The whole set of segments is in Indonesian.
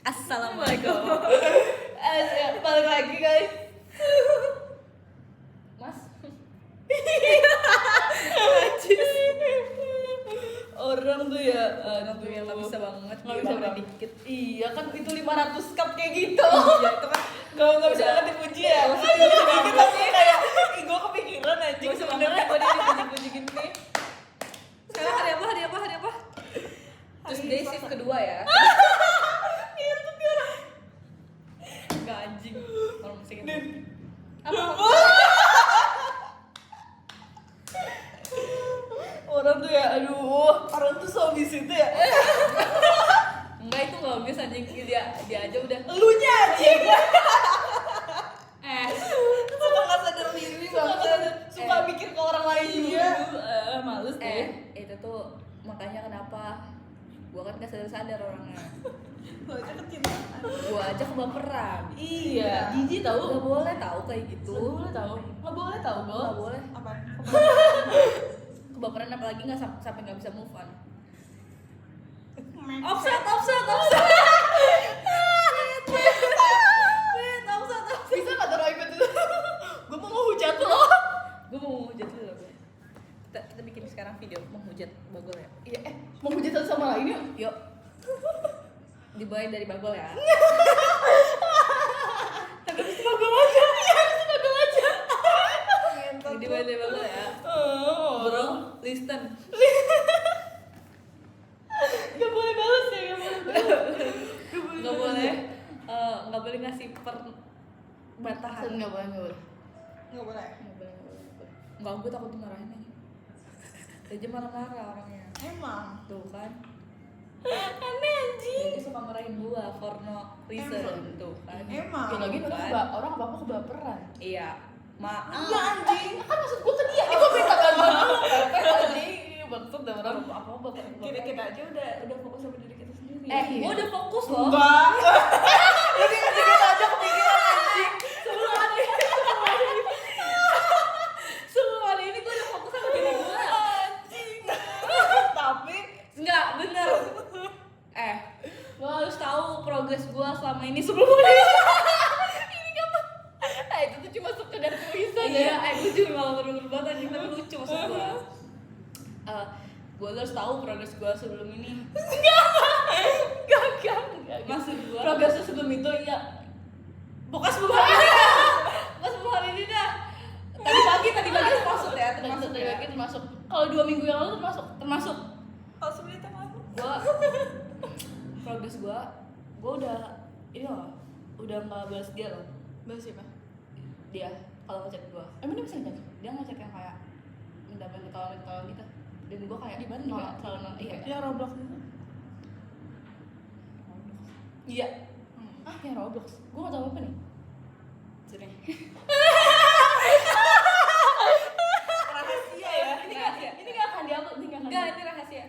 Assalamualaikum. Balik lagi guys. Mas. Orang tuh ya, Aduh ya nggak bisa banget. Nggak bisa banget banget. dikit. Iya kan itu 500 cup kayak gitu. Iya itu kan. Gak bisa banget dipuji ya. Maksudnya dikit tapi kayak, ih gue kepikiran anjing Gak usah sebenarnya. banget gue dipuji-puji gini. Sekarang hari apa? Tuesday shift kedua ya. Iya tuh dia. Gak anjing. Kalau musik itu. Apa? Orang tuh ya, aduh, orang tuh so busy itu ya. Enggak itu nggak bisa anjing, dia aja udah. Elunya anjing. Suka nggak sadar diri banget, suka mikir ke orang lain juga. Males deh. Itu tuh makanya kenapa gua kan nggak sadar orangnya. Lo aja kecintaan. Gua aja kebaperan. Iya, jijik tahu. Gak boleh tahu kayak gitu. Nggak boleh tahu Bo. Nggak boleh. Apa? Kebaperan apalagi nggak sampai nggak bisa move on. Offset. Bisa nggak taruh iPad dulu? Gue mau hujat lo. Gue mau hujat dulu loh. Kita bikin sekarang video menghujat Bagol ya. Iya, mau hujat satu sama lain yuk. Yuk. Dimulai dari Bagol ya. Tapi semoga aja. Dimulai dari Bagol ya. Bro, listen. Gak boleh balas ya, Nggak boleh ngasih perbatahan. Nggak boleh. Nggak, gue takut dimarahin aja. Dia marah-marah orangnya. Emang. Tuh kan. Aneh anjing. Dia suka marahin gua for no reason. Tuh kan. Emang. Ya lagi Kan? orang apa-apa kebaperan. Iya. Maaf. Iya anjing. Kan maksud gue ke dia. Gue minta bantuan lu. Anjing. Maksud dah orang Apa bapak kita aja udah fokus sama diri kita sendiri. gua udah fokus loh. Enggak. Ini ngasih kita aja kepikiran anjing. Sebelum hari ini gua udah fokus sama diri gua. Anjing. Tapi Enggak, bener. Lo harus tahu progres gua selama ini sebelum hari ini. itu tuh cuma sekedar tulisan Iya, ya. gue juga malah bener-bener banget anjing, tapi lucu maksud gua. Gua harus tahu progres gua sebelum ini. Enggak. Maksud gua. Progresnya sebelum itu ya. Pokoknya sebelum hari ini dah. Pokoknya sebelum hari ini dah. Tadi pagi termasuk ya, termasuk Tadi ya. pagi termasuk. Kalau 2 minggu yang lalu Termasuk Kalau sebelum itu aku. gua progres gua udah ini loh, udah nggak balas dia loh. Bahas siapa? Dia kalau ngechat gua, emang dia bisa ngechat? dia ngechat yang kayak minta tolong gitu. Dan gua kayak Di mana nolak, juga? selalu nolak. Iya. Ya Roblox itu. Iya. Ah ya Roblox. Gue gak tau apa nih. Sini. Rahasia ya. Ini nggak akan diupload, Enggak, ini rahasia.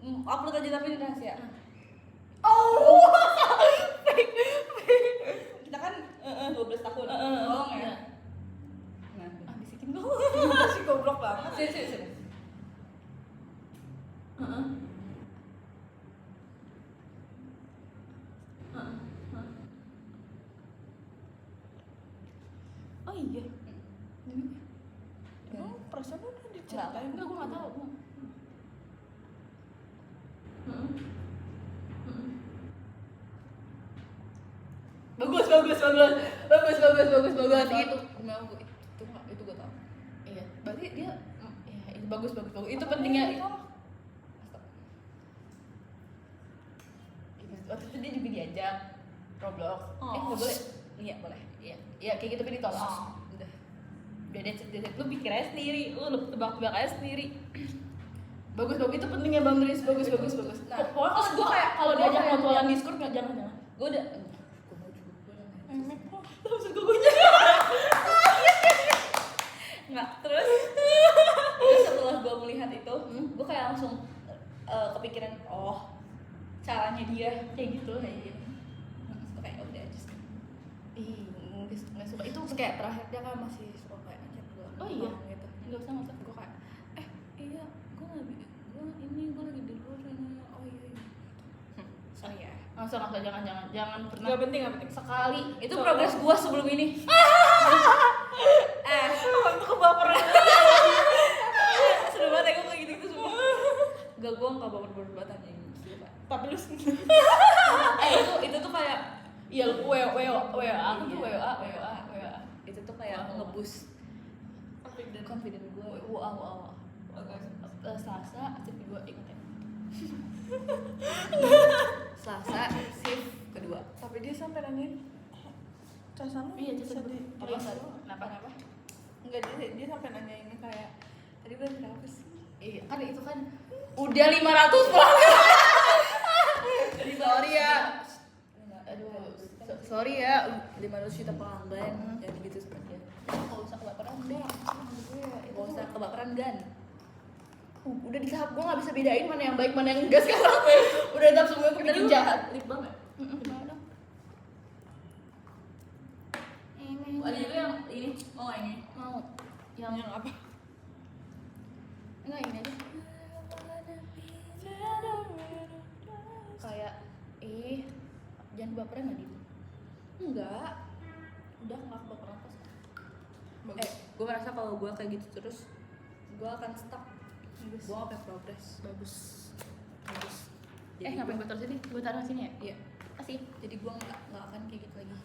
Upload aja tapi ini rahasia. Oh. Kita kan 12 tahun. Tolong ya. Nah, bisikin gua. Masih goblok banget. Sini. Oh iya. Emang perasaan udah Enggak, diceritain? Enggak, gue gak tau. Bagus. Itu gua tahu. Iya. Berarti dia ya, itu bagus. Itu pentingnya. Waktu itu dia juga diajak Roblox. Nggak boleh. Iya, boleh. Iya kayak gitu tapi ditolak. Udah. Udah dia chat lu pikir aja sendiri, lu tebak-tebak aja sendiri. Bagus itu pentingnya boundaries bagus. Nah, Pokoknya terus gua kayak kalau gua diajak kayak mutualan Discord nggak jangan. Gua udah Emek kok. Maksud gue nggak terus setelah gue melihat itu gue kayak langsung kepikiran caranya dia kayak gitu gue kayak udah just nggak suka itu terus kayak terakhir dia kan masih suka kayak ngechat gue Oh iya? gitu nggak usah gue kayak iya gue lagi di luar ini oh iya oh Nggak usah, jangan pernah. Gak penting. Sekali Itu progres gua sebelum ini. Itu kebaperan. Seru banget ya gua kayak gitu semua. Gak, gua nggak baper banget anjing. Tapi lu Itu tuh kayak Iya, WA aku tuh Iya. WA. itu tuh kayak nge-boost confident gue. Wow. Selasa, shift kedua ingat ya. Selasa shift kedua. tapi dia sampai nanyain casan lu Iya, bisa casan di gue. Kenapa? enggak, dia sampai nanyain kayak tadi bulan berapa sih? Iya, kan itu kan udah 500 pulang. Sorry ya. Aduh, sorry ya. 500 juta pelanggan jadi gitu sebenarnya. Nggak usah kebaperan deh. Gak usah kebaperan gan. Udah di tahap gue nggak bisa bedain mana yang baik mana yang enggak sekarang. Udah di tahap semua gue bikin jahat. Lip balm ya? Gimana dong? Ada juga yang ini. Oh ini. Mau yang apa? enggak ini aja. Kayak jangan baperan lagi. Enggak. Udah nggak kebaperan kok. Bagus. Gue merasa kalau gue kayak gitu terus gue akan stuck. Gue gak pengen progress. Bagus. Jadi Ngapain gue taruh sini? Gue taruh sini ya? Iya. Kasih. Jadi gue nggak akan kayak gitu lagi.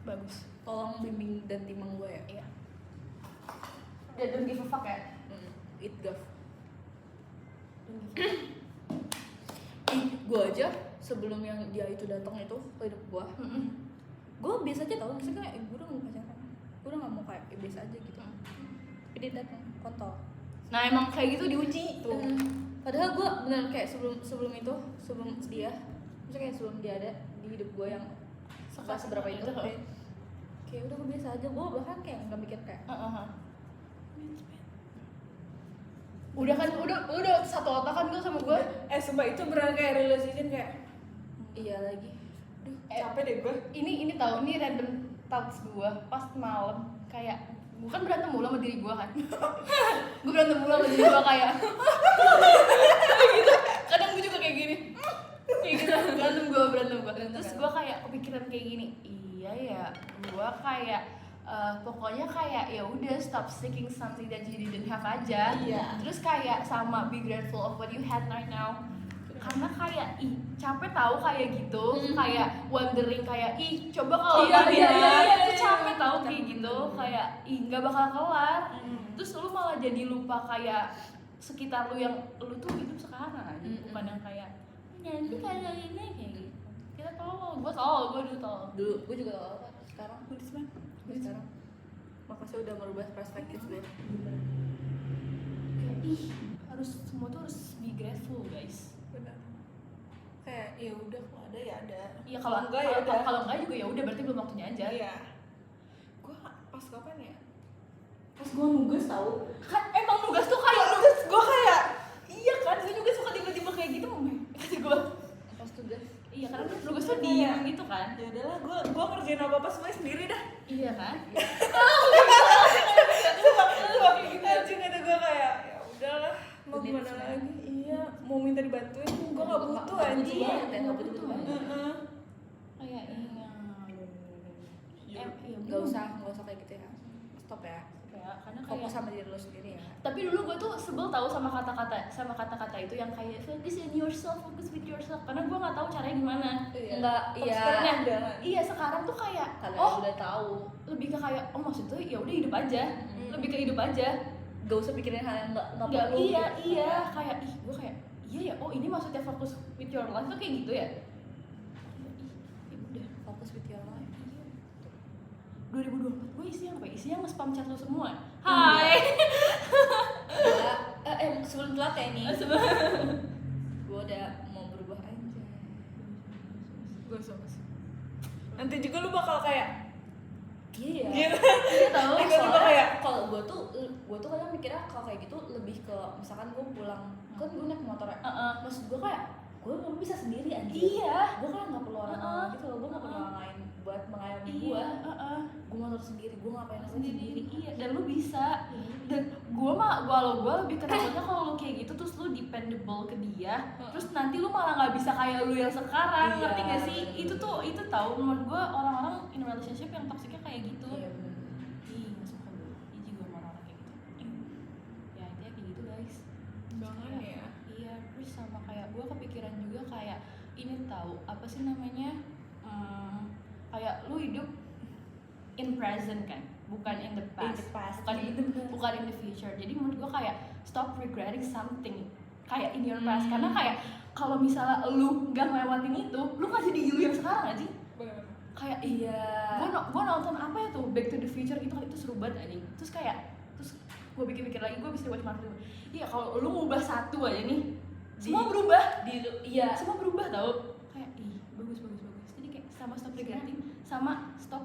Bagus. Tolong bimbing dan timang gue ya. Iya. Udah don't give a fuck ya? It gov. Don't give a fuck. Gue aja sebelum yang dia itu datang itu ke hidup gue, gue biasa aja tau, misalnya kayak gue udah mau pacaran, gue udah gak mau kayak biasa aja gitu. Tapi dia datang kontol. Nah emang kayak gitu diuji tuh. Padahal gue bener kayak sebelum dia, misalnya kayak sebelum dia ada di hidup gue yang seberapa itu, kayak udah gue biasa aja. Gue bahkan kayak nggak mikir kayak udah satu otak kan gue sama gue. Sumpah itu beneran kayak realization kayak iya lagi. aduh capek deh gue. Ini tahu nih random thoughts gue pas malam kayak gue kan berantem mulu sama diri gue kan. Gue berantem mulu sama diri gue kayak gitu. Kadang gue juga kayak gini. Kayak gitu berantem gue. Terus gue kayak kepikiran kayak gini. Iya ya, gue kayak pokoknya kayak ya udah stop seeking something that you didn't have aja. Iya. Terus kayak sama be grateful of what you had right now. Karena kayak capek tahu kayak gitu, kayak wondering kayak coba kalau itu capek tahu kayak gitu, kayak nggak bakal kelar. Terus lu malah jadi lupa kayak sekitar lu yang lu tuh hidup sekarang aja, bukan yang kayak nanti kayak ini kayak gitu. Kita tahu, gue dulu tahu. Dulu gue juga tau apa. Sekarang Sekarang makasih udah merubah perspektif gue. Kayak harus semua tuh harus be grateful guys. benar kayak ya udah kalau ada ya ada. Iya kalau enggak ya udah. kalau enggak juga ya udah berarti belum waktunya aja. Iya. Gue pas kapan ya? Pas gue nugas tau. Kan emang nugas tuh kayak Terus gue kayak iya kan, gue juga suka tiba-tiba kayak gitu kata gue. Pas tugas. Iya karena nugas tuh diem gitu kan. ya udahlah gue ngerjain apa semuanya sendiri dah. Iya kan. Coba kayak gitu anjing kata gue kayak ya udahlah mau Duit gimana sekarang. lagi. Iya mau minta dibantuin gue nggak butuh anjing. Nggak butuh banget. Heeh. Kayak iya. Nggak usah kayak gitu ya. Stop ya. Ya, karena Fokus kayak sama diri lo sendiri ya. tapi dulu gue tuh sebel tahu sama kata-kata itu yang kayak focus in yourself, focus with yourself, karena gue nggak tahu caranya gimana. Enggak, iya. Sekarang udah kan. Iya sekarang tuh kayak Kalian udah tahu. lebih ke kayak maksudnya ya udah hidup aja, lebih ke hidup aja. Gak usah pikirin hal yang nggak Nggak, perlu. iya kayak gue kayak iya ya, ini maksudnya fokus with your life tuh kayak gitu ya. Ya udah. Fokus with your life. 2024 gue isinya apa? Isinya nge-spam chat lo semua. Hai. Sebelum telat ya ini. Sebelum Gue udah mau berubah aja. Gue sama sih. Nanti juga lu bakal kayak Iya. gitu. Iya tahu. Tiba-tiba kayak Kalau gue tuh kadang mikirnya kalau kayak gitu lebih ke misalkan gue pulang kan gue naik motor ya. Maksud gue kayak gue bisa sendiri anjir. Iya. Gue kan nggak perlu orang gitu loh. Gue nggak perlu orang lain buat mengayomi gue. Gue motor sendiri. Gue ngapain aja sendiri. Iya, dan lu bisa. Dan gue kalau gue lebih kenalnya kalau lu kayak gitu terus lu dependable ke dia, terus nanti lu malah nggak bisa kayak lu yang sekarang, Iya, ngerti gak sih? bener. Itu tahu menurut gue orang-orang in relationship yang toksiknya kayak gitu. Iya benar. Ih, nggak suka gue. Ih, juga sama orang kayak gitu. Ya intinya kayak gitu guys. Jangan ya. Iya, terus sama kayak gue kepikiran juga kayak ini tahu apa sih namanya? Kayak lu hidup in present kan, bukan in the past, bukan in the future. Jadi menurut gue kayak stop regretting something kayak in your past, karena kayak kalau misalnya lu gak ngelewatin itu, lu gak jadi you yang sekarang gak sih? Bener. Kayak Iya. gue nonton apa ya tuh Back to the Future gitu kan, itu seru banget anjing. Terus gue pikir-pikir lagi, gue bisa watch Marvel. Iya, kalau lu ngubah satu aja nih, semua berubah. Iya. Semua berubah tau. Kayak bagus. Jadi kayak sama stop regretting, sama stop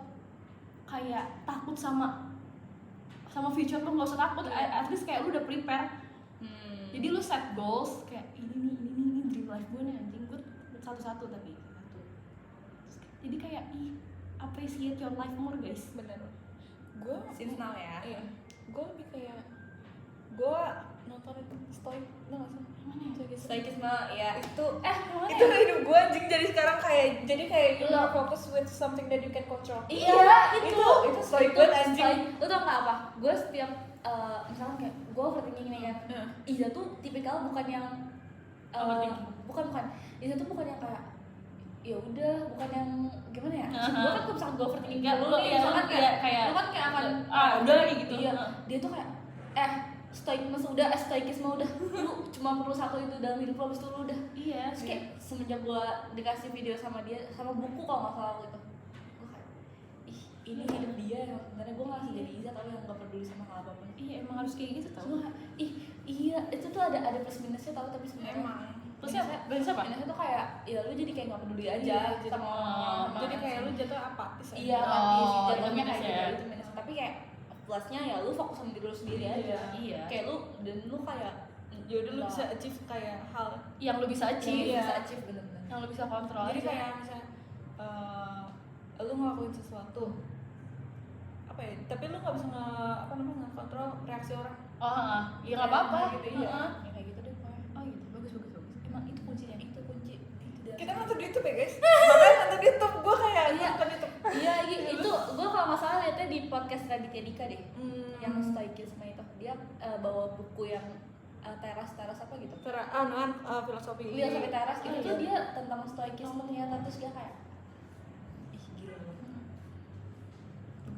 kayak takut sama future lu, nggak usah takut. At least kayak lu udah prepare. Jadi lu set goals kayak ini dream life gue nih anjing, gue satu-satu tapi satu. Jadi kayak appreciate your life more guys. Bener. Gue Since now ya. Iya. Gue lebih kayak gue nonton itu Stoic, nggak sih? Mana ya? Stoikisme ya itu Itu hidup gue anjing jadi sekarang kayak you are focus with something that you can control. Iya, itu Stoic banget anjing. Lu tau gak apa? Gue setiap misalkan kayak gue overthinking nih kan. Iza tuh tipikal bukan yang Overthinking. bukan. Iza tuh bukan yang kayak ya udah, bukan yang gimana ya? Gue kan kalau misalkan gue overthinking Enggak, dulu lu nih, iya, misalkan iya, kayak lu kan kayak akan udah lagi gitu. Iya, dia tuh kayak stoikisme udah lu cuma perlu satu itu dalam hidup lo, habis itu lu udah. Iya. Terus kayak semenjak gue dikasih video sama dia, sama buku kalau nggak salah gitu, gue kayak ini hidup dia yang sebenarnya gue nggak harus jadi Iza tapi yang nggak peduli sama hal apapun. Iya, emang harus kayak gitu tau. Cuma iya itu tuh ada plus minusnya tau, tapi sebenarnya Emang. Plusnya apa? minusnya tuh kayak ya lu jadi kayak nggak peduli aja Iya, jadi- sama Jadi kayak lu jatuh apatis aja. iya apatis, Oh, jatuhnya itu kayak minusnya. gitu, itu minus. Tapi kayak plusnya ya lu fokus sama diri lu sendiri aja. Iya. Kayak lu dan lu kayak Ya udah lu bisa achieve kayak hal. Yang lu bisa achieve, Iya. bisa achieve bener-bener. yang lu bisa kontrol Jadi aja. kayak misalnya lu ngelakuin sesuatu apa ya, tapi lu nggak bisa ngekontrol reaksi orang. Iya nggak apa-apa. Gitu, iya. Ya kayak gitu deh pokoknya. Oh gitu, bagus. Emang itu kuncinya. Itu kunci itu dah. Kita nonton di YouTube ya guys. Makanya nonton di YouTube, gue kayak nonton YouTube. Iya, itu gue kalau nggak salah liatnya di podcast Raditya Dika deh, yang stoikisme itu. Dia bawa buku yang teras apa gitu. Filosofi. Filosofi teras itu iya. tuh dia tentang stoikisme ternyata, terus dia kayak gila banget.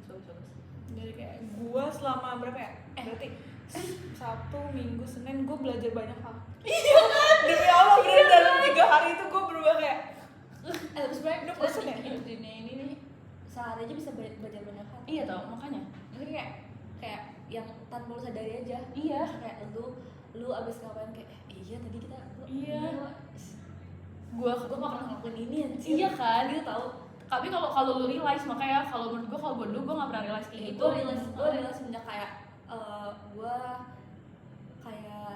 Bagus. Jadi kayak gue selama berapa ya? Berarti Sabtu, Minggu, Senin gue belajar banyak hal. Iya kan? Demi Allah bener dalam 3 hari itu gue berubah kayak Terus sebenarnya Hidup bosen ya? hidup di dunia ini nih sehari aja bisa belajar banyak hal. Iya tau, makanya. Maksudnya kayak yang tanpa lu sadari aja. Iya. Kayak lu abis ngapain kayak iya tadi kita Iya. Gue gak pernah ngelakuin ini anjir. Iya kan? Gitu tau. Tapi kalau lu realize, makanya kalau menurut gue, kalau gue dulu gue nggak pernah realize kayak gitu. Gue realize semenjak kayak gue kayak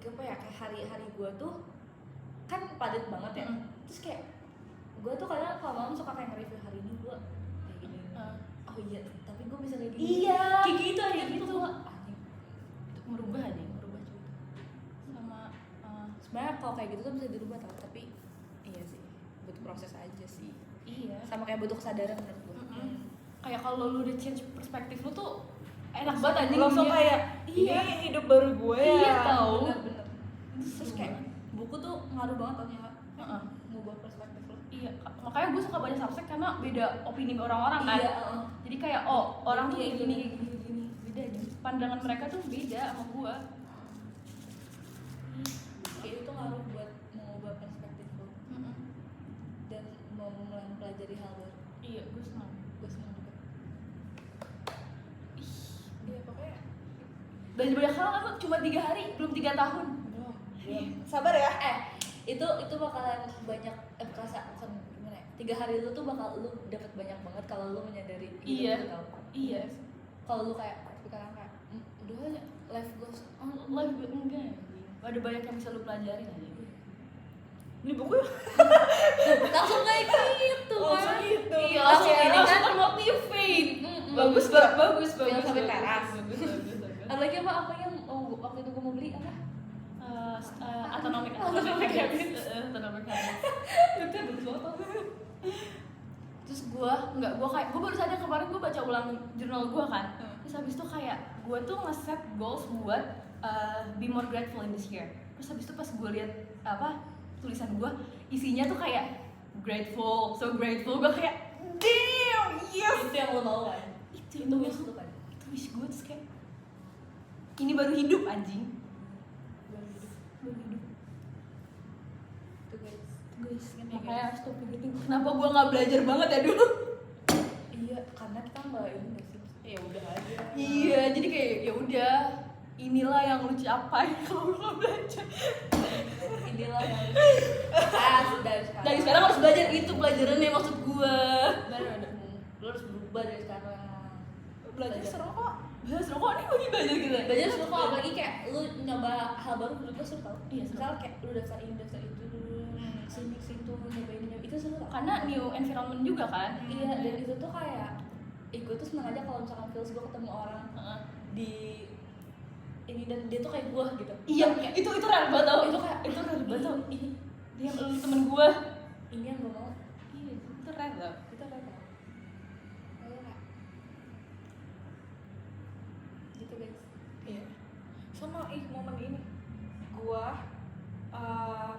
apa ya, kayak hari-hari gue tuh kan padat banget ya. Terus kayak gue tuh kadang kalau malam suka kayak nge-review hari ini gue kayak gini. Oh iya, tapi gue bisa kayak gini. Iya. Kayak gitu aja Kayak gitu. gitu. Anjing. Merubah cuy. Sama Sebenarnya kalau kayak gitu tuh bisa dirubah tau, tapi iya sih butuh proses aja sih. iya. Sama kayak butuh kesadaran menurut gue. Kayak kalau lu udah change perspektif lu tuh enak banget anjing. langsung dunia. kayak Iya. ini hidup baru gue ya. Iya tau. Bener-bener. Terus kayak buku tuh ngaruh banget ternyata. Heeh. Ngubah perspektif lo. Iya, makanya gue suka baca substack karena beda opini orang-orang kan. Iya, Jadi kayak orang tuh Iya, kayak gini, beda gitu. Pandangan mereka tuh beda sama gue. Kayak itu ngaruh buat mengubah perspektif lo dan mau mulai mempelajari hal baru. Iya, gue senang. Gue senang juga. Iya pokoknya. Belajar banyak hal kan cuma 3 hari, belum 3 tahun. Belum. Sabar ya. Itu bakalan banyak kerasa bukan gimana ya, 3 hari lu tuh bakal lu dapat banyak banget kalau lu menyadari hidup Iya. lu tau. Iya. Kalau lu kayak sekarang kayak udah aja life goes on. Live enggak. Ada banyak yang bisa lu pelajarin aja. Ini buku ya? Langsung kayak gitu Langsung kan. gitu. Iya, langsung ini langsung kan. termotivate. Bagus, bagus. Filosofi teras. Bagus. Apalagi apa yang waktu itu gue mau beli apa? Autonomic Autonomic habits. Autonomic habits. Itu bagus banget. Terus gue baru sadar kemarin gue baca ulang jurnal gue kan. Terus habis itu kayak gue tuh nge-set goals buat be more grateful in this year. Terus habis itu pas gue lihat tulisan gue isinya tuh kayak grateful, so grateful. Gue kayak damn, yes. Itu yang lo mau kan? Itu wish lo kan? Itu wish gue. Terus kayak ini baru hidup anjing. Baru hidup. Itu guys. Guys, Ya, makanya guys. harus stop gitu. Kenapa gue nggak belajar banget ya dulu? Iya, karena kita nggak ini nggak sih. Ya udah aja. Iya, jadi kayak ya udah, inilah yang lu capai kalau lu nggak belajar. Inilah yang Dari sekarang harus belajar, itu pelajarannya maksud gue. Bener. Lo harus berubah dari sekarang. Belajar seru kok. Belajar kok ini lagi belajar gitu. Belajar seru kok, apalagi kayak lu nyoba hal baru menurut gue seru tau. Iya, seru. Misal kayak lu daftar ini, daftar itu dulu, sini situ, nyobain itu seru tau. Karena new environment juga kan. Iya, dan itu tuh kayak gue tuh seneng aja kalau misalkan feels gue ketemu orang di ini dan dia tuh kayak gue gitu. Iya, kayak itu rare banget tau. itu kayak Itu rare banget tau. ini Dia lu temen gue. ini yang gue mau. Iya, itu rare tau. Itu apa tau? Kayak gitu guys. Iya. Sama momen ini gua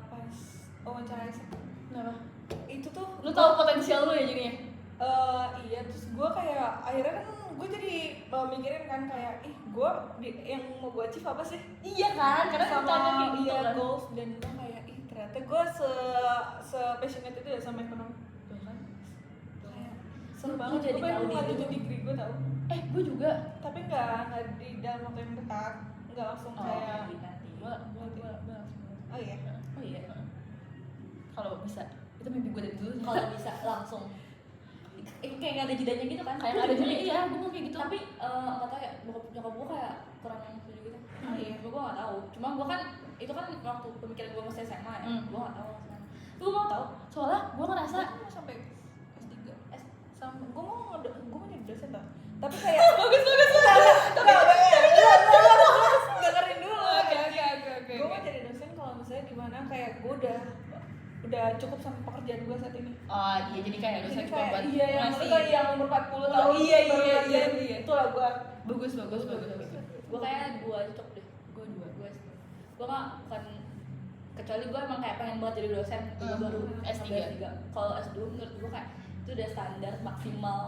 pas wawancara SMA. Kenapa? Itu tuh Lu tahu potensial lu ya jadinya? iya, terus gue kayak akhirnya kan gue jadi mikirin kan kayak gue yang mau gue achieve apa sih Iya kan, karena sama ditanya kayak gitu iya kan. goals, dan gue kayak ternyata gue se passionate itu ya sama ekonomi. Kayak seru Gua banget, jadi gue pengen tahu lanjutin diri. degree gue tau, Gue juga. tapi nggak di dalam waktu yang dekat, nggak langsung kayak nanti. Gua langsung. oh iya Oh iya. Kalau bisa, itu mimpi gue dari dulu. Kalau bisa langsung kayak nggak ada jedanya gitu kan? Kayak nggak ada jadi, iya, gue mau kayak gitu. Tapi nggak tahu ya, nyokap gue kayak kurang setuju gitu. Oh iya. Gue nggak tahu. Cuma gue kan itu kan waktu pemikiran gue masih SMA ya. Gue nggak tahu maksudnya. Gue mau tahu. Soalnya gue ngerasa gue mau sampai S3 sama gue mau jadi dosen tau, tapi kayak bagus. dengerin dulu. Oke. Gue mau jadi dosen kalau misalnya di mana kayak gue udah cukup sama pekerjaan gue saat ini. Oh iya, jadi kayak harus Jadi coba kayak buat iya yang ngasih. lu kayak yang umur 40 tahun Iya, baru iya, ngajarin, iya. itulah gue. Bagus. Gue kayak gue cocok deh. Gue dua. Gue mah bukan, kecuali gue emang kayak pengen banget jadi dosen. Gue baru S3. Kalau S2 menurut gue kayak itu udah standar maksimal.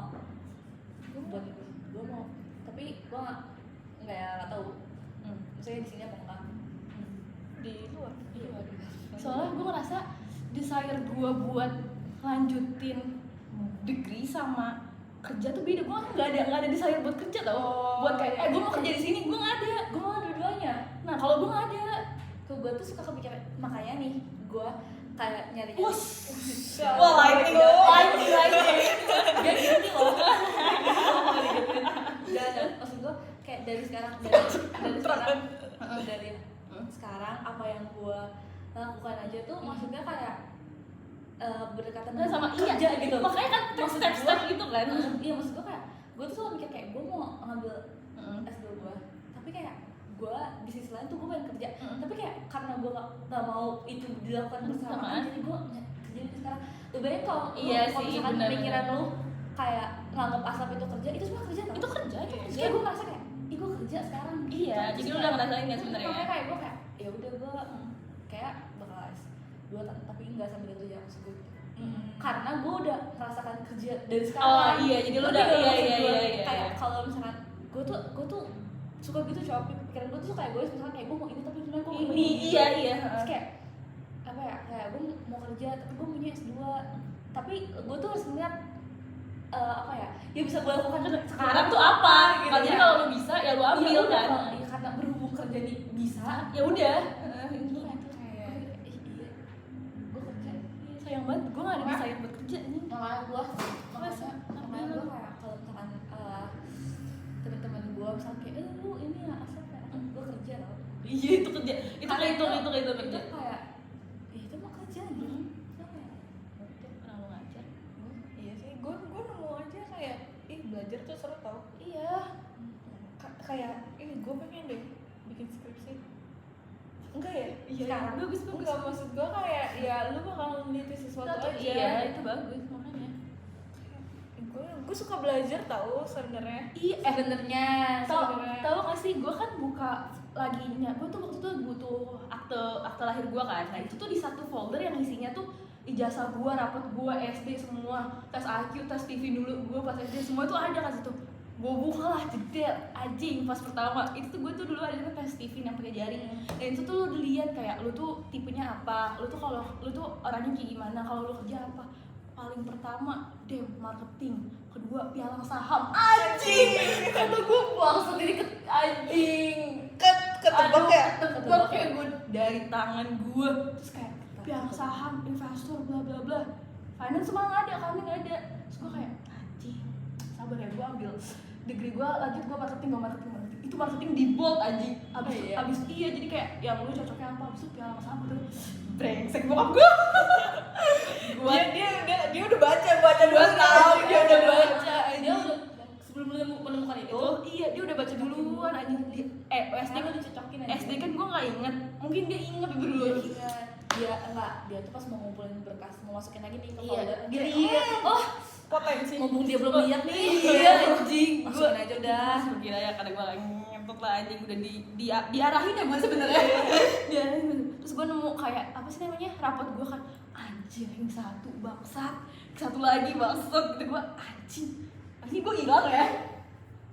Buat gue mau, tapi gue nggak tahu. Misalnya di sini apa enggak? Di luar. Iya. Soalnya gue ngerasa desire gue buat lanjutin degree sama kerja tuh beda. Gue nggak ada desire buat kerja tau. Buat kayak gue mau kerja di sini, gue nggak ada. Gue mau dua-duanya. Nah kalau gue nggak ada. Gue tuh suka kepikiran, makanya nih gue kayak nyari Wah, lightning. dia gini loh. Dan maksud gue kayak dari sekarang sekarang apa yang gue lakukan aja tuh maksudnya kayak berdekatan Nah, sama kerja iya gitu. Makanya kan Maksud step gua- gitu kan. Iya, maksud gue kayak gue tuh selalu mikir kayak gue mau ngambil S2 gue, tapi kayak gue di sisi lain tuh gue pengen kerja, tapi kayak karena gue gak mau itu dilakukan bersamaan, jadi gue kerja di sekarang. Tuh bayangin kalau Iya kalau sih, misalkan benar-benar. pikiran lu kayak nganggap asap itu kerja, itu semua kerja tau? Itu kerja. Terus kayak gue ngerasa kayak, ih gue kerja sekarang. Iya, Terus jadi lu kayak- udah ngerasain ya sebenarnya. Makanya kayak gue kayak, ya udah gue kayak bakal S2 tapi nggak sambil kerja maksud gue. Karena gue udah merasakan kerja dari sekarang. Oh iya, jadi lu udah Ngerti nggak iya maksud gue? iya. Kayak kalau misalkan gue tuh suka gitu coba pikiran gue tuh suka egois, misalkan kayak gue mau ini tapi sebenarnya gue mau Ini iya. Terus kayak apa ya, kayak gue mau kerja tapi gue punya S2, tapi gue tuh harus ngeliat apa ya bisa gue lakukan Sekarang tuh apa gitu. Jadi kan. kalau lu bisa ya lu ambil Iya, kan. iya, karena berhubung kerja di bisa Ya udah. gue kerja. Sayang banget, gue gak ada desire buat kerja nih. Makanya gue Masa? kayak kalau misalkan teman-teman gue misalkan kayak lu ini ya asap ya, gue kerja tau. Iya itu kerja. Itu kerja. Kayak itu mah kerja nih. Apa ya? Pernah lu ngajar? Iya sih, gue nemu aja kayak belajar tuh seru tau. Iya. Kayak gue pengen deh bikin skripsi. Enggak ya? Iya, Sekarang? bagus. Enggak, maksud gue kayak ya lu bakal meneliti sesuatu aja. Iya, itu bagus makanya. Gue suka belajar tahu sebenarnya. Iya, Sebenarnya tahu gak sih, gue kan buka lagi gue tuh waktu itu butuh akte lahir gue kan. Nah itu tuh di satu folder yang isinya tuh ijazah gue, rapot gue, SD semua, tes IQ, tes TV dulu gue pas SD semua tuh ada kan situ. Gue buka lah jeder anjing pas pertama itu tuh gue tuh dulu ada tes TV yang pakai jaring. Dan itu tuh lo dilihat kayak lu tuh tipenya apa, lu tuh kalau lu tuh orangnya kayak gimana, kalau lu kerja apa. Paling pertama marketing, kedua pialang saham anjing. Kata gue langsung jadi anjing Ketebak ya? ketebak kayak gue dari tangan gue terus kayak pialang saham, investor, bla bla bla. Finance semua nggak ada, kami nggak ada. Terus gue kayak anjing, sabar ya, gue ambil degree gue lanjut, gue marketing itu marketing di bold anjing. Abis iya jadi kayak yang lu cocoknya apa, abis itu pialang saham tuh brengsek bokap gue. Dia udah baca 2 tahun dia udah baca. dia udah sebelum lu menemukan itu. Oh iya, dia udah baca duluan anjing. SD kan dicocokin aja. SD kan gue nggak inget, mungkin dia inget dulu. Dia tuh pas mau ngumpulin berkas mau masukin lagi nih ke Iya, folder. dia lihat. Oh, Potensi. mumpung dia belum lihat nih. iya anjing. Masukin aja udah. Gila ya, karena gue ngentot lah anjing, udah diarahin ya gue sebenarnya. Diarahin. Terus gue nemu kayak apa sih namanya, rapot gue kan anjing satu bangsat, satu lagi bangsat gitu. Gue anjing gue hilang ya.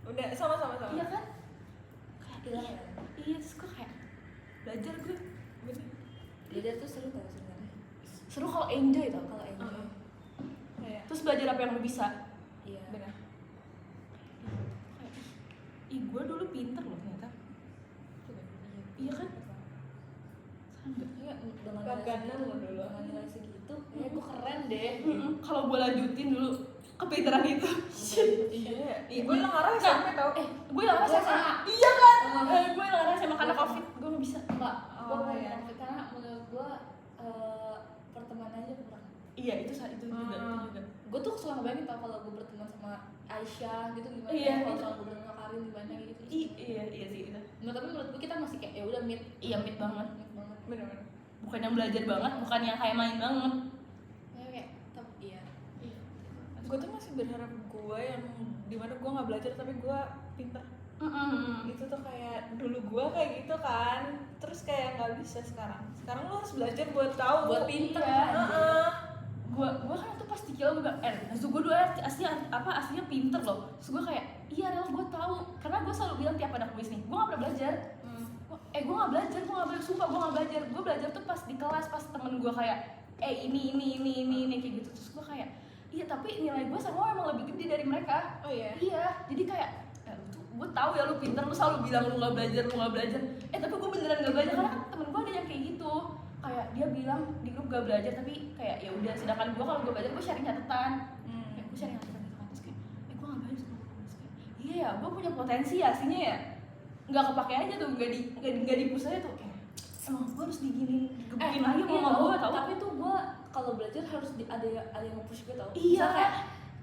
Udah sama. Iya kan? Kayak Hilang ya? Iya, terus gue kayak belajar gue. Belajar tuh seru tau sebenarnya. Seru kalau enjoy tau. Kalau enjoy. Kayak Terus belajar apa yang lo bisa. Iya. benar. Kayak, ih gue dulu pinter loh ternyata. Iya kan? Enggak. Iya, dengan Langganan lo dulu. Dengan nilai segitu, ya gue keren deh. Kalau gue lanjutin dulu kepinteran itu. Iya. Iya. Gue yang ngarah sampai tau. Gue yang ngerasa Gua SMA. sama. Iya kan? Oh. Gue yang ngerasa SMA karena COVID. Gue gak bisa. Enggak, gue Oh, mau iya. konflik karena menurut gue pertemanannya kurang. Iya itu juga. Gue tuh suka ngebayangin tau kalau gue berteman sama Aisyah gitu gimana. Iya. Kalau misalnya gue berteman sama Karin gimana gitu. Iya sih itu. Tapi menurut gue kita masih kayak ya udah mid. Iya mid banget. Mid banget. Benar. Bukan yang belajar banget, bukan yang kayak main banget. Ya kayak iya. Gue tuh masih berharap gue yang dimana gue nggak belajar tapi gue pinter. Itu tuh kayak dulu gue kayak gitu kan, terus kayak nggak bisa sekarang lo harus belajar buat tahu Buat pinter Iya. kan. Gue kan itu pas dikira gue bilang maksud gue dulu aslinya pinter loh. Terus gue kayak iya rel gue tahu, karena gue selalu bilang tiap ada kuis nih gue nggak pernah belajar. Gue nggak belajar, sumpah gue nggak belajar. Gue belajar tuh pas di kelas, pas temen gue kayak ini kayak gitu. Terus gue kayak iya tapi nilai gue sama emang lebih gede dari mereka. Oh iya. Iya, jadi kayak gue tahu ya lu pinter, lu selalu bilang lu nggak belajar. Tapi gue beneran nggak belajar karena kan temen gue ada yang kayak gitu. Kayak dia bilang di grup gak belajar tapi kayak ya udah. Sedangkan gue kalau gue belajar gue sharing catatan. Kayak gue sharing catatan gitu kan, terus kayak gue nggak belajar sama gue. Terus kayak iya ya, gue punya potensi ya aslinya ya. Nggak kepake aja tuh, nggak dipus aja tuh. Emang gue harus digebukin lagi sama gue tau. Tapi tuh gue kalau belajar harus ada yang nge-push gue tau. Iya. Misal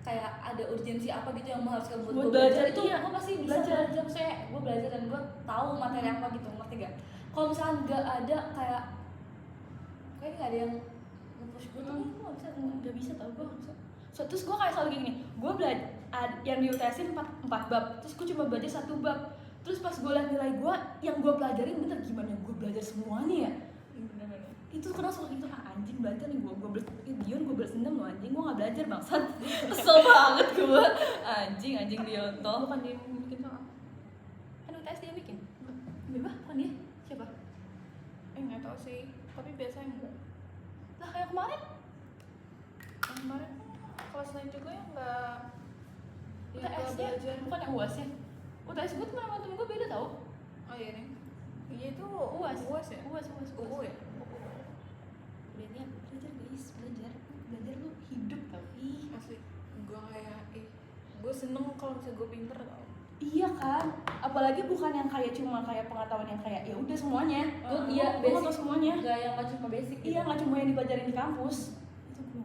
kayak ada urgensi apa gitu yang mengharuskan Buat gue belajar, itu iya. gue pasti bisa belajar. Maksudnya gue belajar dan gue tahu materi apa gitu, ngerti gak? Kalau misalnya nggak ada kayak nggak ada yang nge-push gue tuh Nggak bisa tau gue. Terus gue kayak selalu gini, gue belajar yang di UTS 4 bab, terus gue cuma belajar 1 bab. Terus pas gue liat nilai gue, yang gue pelajarin bener gimana gue belajar semuanya ya. Bener-bener. Itu karena soal itu anjing belajar nih gue Dion gue bersendam loh anjing, gue nggak belajar bangsat. Kesel banget gue anjing Dion toh. Bukan dia yang bikin soal. Kan UTS dia bikin. Bebas bukan dia? Siapa? Nggak tahu sih, tapi biasanya enggak. Lah kayak kemarin. Yang kemarin kelas lain juga yang nggak UTS nya belajar. bukan yang UAS ya. UTS gue temen gue beda tau. Oh iya nih. Iya itu UAS ya. UAS UU ya. Belajar guys, belajar lu hidup tau. Ih Asli. Gue kayak gue seneng kalau misalnya gue pinter tau. iya kan, apalagi bukan yang kayak cuma kayak pengetahuan yang kayak ya udah semuanya. iya gue mau tau semuanya. nggak yang cuma basic gitu. Iya, nggak cuma yang dipelajarin di kampus. Itu gue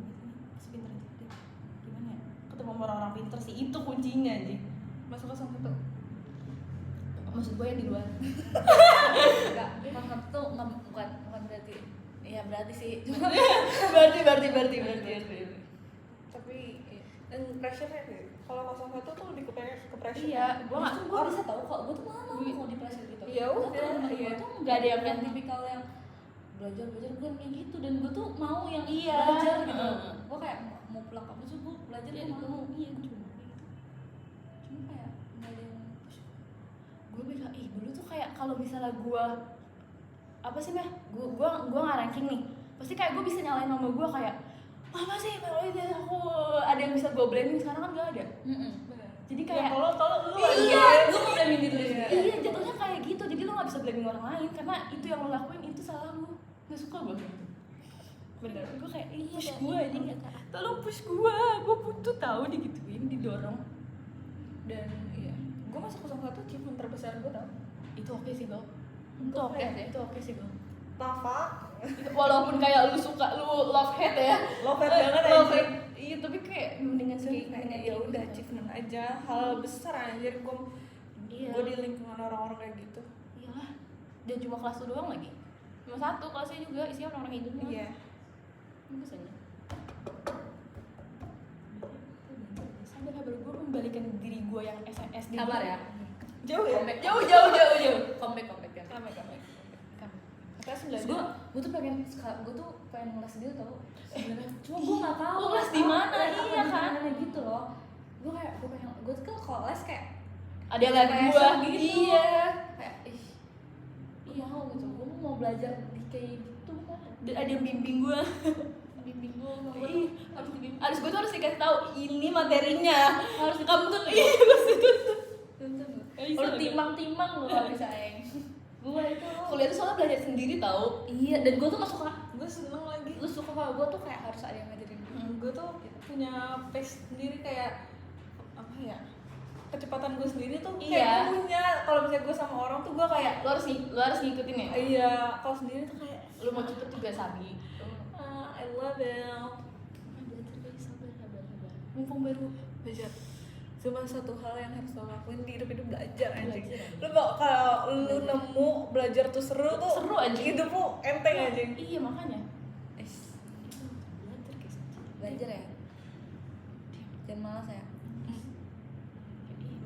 masih pinter itu. Gimana ya? Ketemu sama orang-orang pinter sih itu kuncinya anjing. Masuk ke satu. maksud gue yang di luar. Enggak, kelas 1 tuh bukan berarti. Iya berarti sih. berarti. Tapi dan pressure-nya sih. Kalau kelas 1 tuh lebih ke pressure. Iya, gue nggak. Gue bisa tahu kok, gue tuh malah mau di pressure gitu. Ya udah, gue tuh nggak ada yang tipikal yang belajar gue kayak gitu, dan gue tuh mau yang belajar gitu. Gue kayak mau pulang kampus tuh gue belajar gue mau. Iya gue cuma gitu. Cuma kayak nggak ada yang Gue bisa dulu tuh kayak kalau misalnya gue apa sih meh, gue nggak ranking nih, pasti kayak gue bisa nyalain mama gue kayak mama sih kalau itu aku ada yang bisa gue blaming, sekarang kan gak ada. Jadi kayak kalau lu iya, gue mau blaming diri sendiri. iya jatuhnya kayak gitu, jadi lo nggak bisa blaming orang lain karena itu yang lo lakuin itu salah lo. Nggak suka gue gitu. Bener, gue kayak push gue aja, tolong push gue butuh tahu digituin, didorong. Dan iya, gue masuk kelas 1 achievement terbesar gue tau. Itu oke sih gue, itu oke sih gue. Tafa Walaupun kayak lu suka, lu love hate ya, love hate banget love anjir. hate. Iya tapi kayak mendingan sih Kayak ya udah achievement aja, hal besar anjir. Iya. Gue di lingkungan orang-orang kayak gitu. Iyalah, dan cuma kelas lu doang lagi, cuma satu kelasnya juga isinya orang-orang Indo doang. Iya. Bagus aja. Sabar gue membalikan diri gue yang SD. Sabar ya. Jauh ya? Jauh. Comeback kan. Kelas Gue tuh pengen les gitu tau sebenarnya. Cuma gue nggak tahu. Lu les di mana? Iya kan. Iya. Gitu loh. Gue tuh kalau les kayak Ada yang liat gue gitu. Iya. Kayak mau gitu. Gue mau belajar di kayak gitu kan. Dan ada yang bimbing gue. Bimbing gue Harus dibimbing. Gue tuh harus dikasih tahu ini materinya. Harus kamu tuh harus dituntut. Kalau timbang lo nggak bisa gue itu Kuliah tuh soalnya belajar sendiri tau. iya, dan gue tuh nggak suka. gue seneng lagi. Lu suka kalau gue tuh kayak harus ada yang ngajarin gue. Gue tuh punya pace sendiri, kayak apa ya, kecepatan gue sendiri tuh kayak Iya. gue punya. Kalau misalnya gue sama orang tuh gue kayak Lo harus ngikutin ya. iya, kalau sendiri tuh kayak Lu mau cepet juga sabi. I love it. Belajar guys, sabar. Mumpung baru Belajar cuma satu hal yang harus lo lakuin di hidup itu belajar anjing. Belajar. Lu kalau lu nemu belajar tuh seru anjing. hidup lu enteng anjing. Iya makanya. Belajar guys. Belajar ya. Jangan malas ya.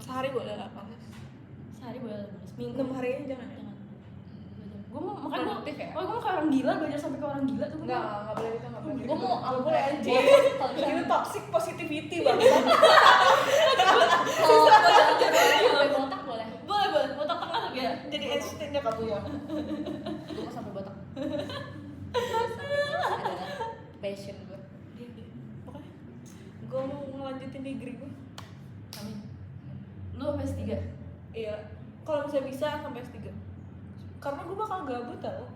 Sehari boleh lah kan. Sehari boleh 15 minggu. 6 hari aja jangan ya. Gue mau makanya Produktif ya? gue mau kayak orang gila, belajar sampai kayak orang gila tuh. Enggak boleh gitu, enggak boleh. Gue mau Nggak boleh kayak anjing. kalau misalnya Itu toxic positivity banget. kalau sampai botak boleh. Boleh botak tengah tuh ya. Jadi Einstein-nya kamu ya. Gue mau sampai botak. Adalah passion gue. Pokoknya gue mau ngelanjutin degree gue. Amin. Lu sampai S3? Iya. Kalau misalnya bisa sampai S3. Karena gue bakal gabut tau.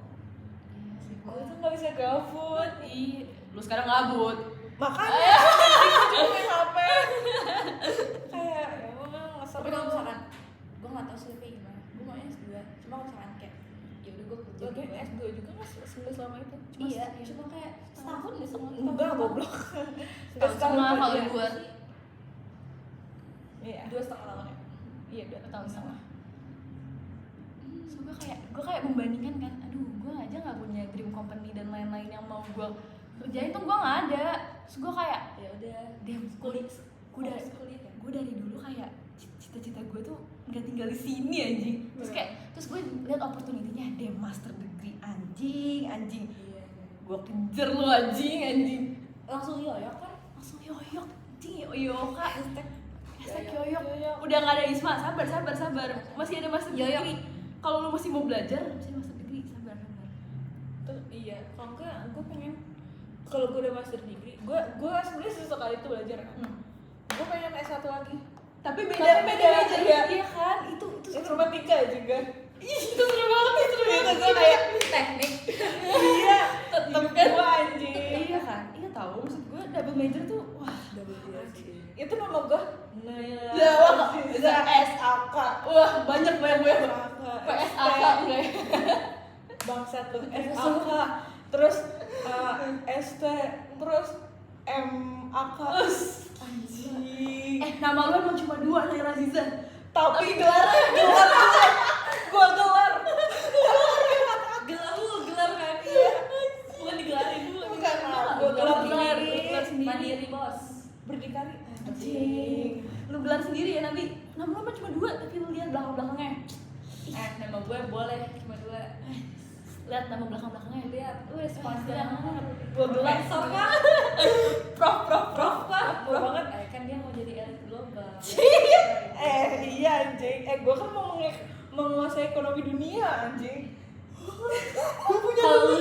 Gue tuh gak bisa gabut. Iya. Lu sekarang gabut. Makanya gue cuma main HP. Kayak ya emang ngeser. Tapi kalau misalkan gue nggak tahu sih kayak gimana. Gue mau S2. Cuma kalau misalkan kayak ya udah gue kerja. Oke, S2 juga nggak selama itu. Iya, cuma kayak setahun deh sama. Enggak goblok. Enggak setengah kalau kerja. gue. Iya. 2,5 tahun ya. Iya 2 tahun sama. So gue kayak membandingkan kan, aduh gue aja nggak punya dream company dan lain-lain yang mau gue kerjain tuh gue nggak ada. Terus gue kayak Ya udah. kuliah gue dari dulu kayak cita-cita gue tuh nggak tinggal di sini anjing. Terus gue lihat opportunity-nya, ada master degree anjing. Iya. Gue kejar lo anjing. Langsung yoyok kan? Langsung yoyok anjing, yoyok kak. Hashtag Yoyok. yoyok. Udah nggak ada Isma, sabar. Masih ada master Yoyok. degree. Kalau lu masih mau belajar, masih ada master degree, sabar. Tuh iya. Kalau enggak gue pengen, kalau gue udah master degree, gue sebenarnya sesekali itu belajar kan. Gue pengen S1 lagi. Tapi Tapi beda beda ya. ya. Iya kan? Itu Informatika juga. Ih, itu seru banget. Itu gue kayak Teknik. iya, tetep kan? gue anjing. Iya kan? Iya tahu, maksud gue double major tuh wah. Itu nama gue. Ya, wah, bisa SAK. Wah, banyak gue. PSAK gue. Bangsat tuh SAK. Terus ST, terus MAK. Anjing. Nama lu emang cuma 2, Naira Aziza. Tapi gelar Anjing. Lu gelar sendiri ya nanti. Nama lu cuma 2 tapi lu lihat belakang-belakangnya. Nama gue boleh cuma 2. Lihat nama belakang-belakangnya. Lihat, wes pasti Lihat. gue profesor kan. Prof Prof banget. Kan dia mau jadi elit global. Iya anjing. Gue kan mau menguasai ekonomi dunia anjing. Kalau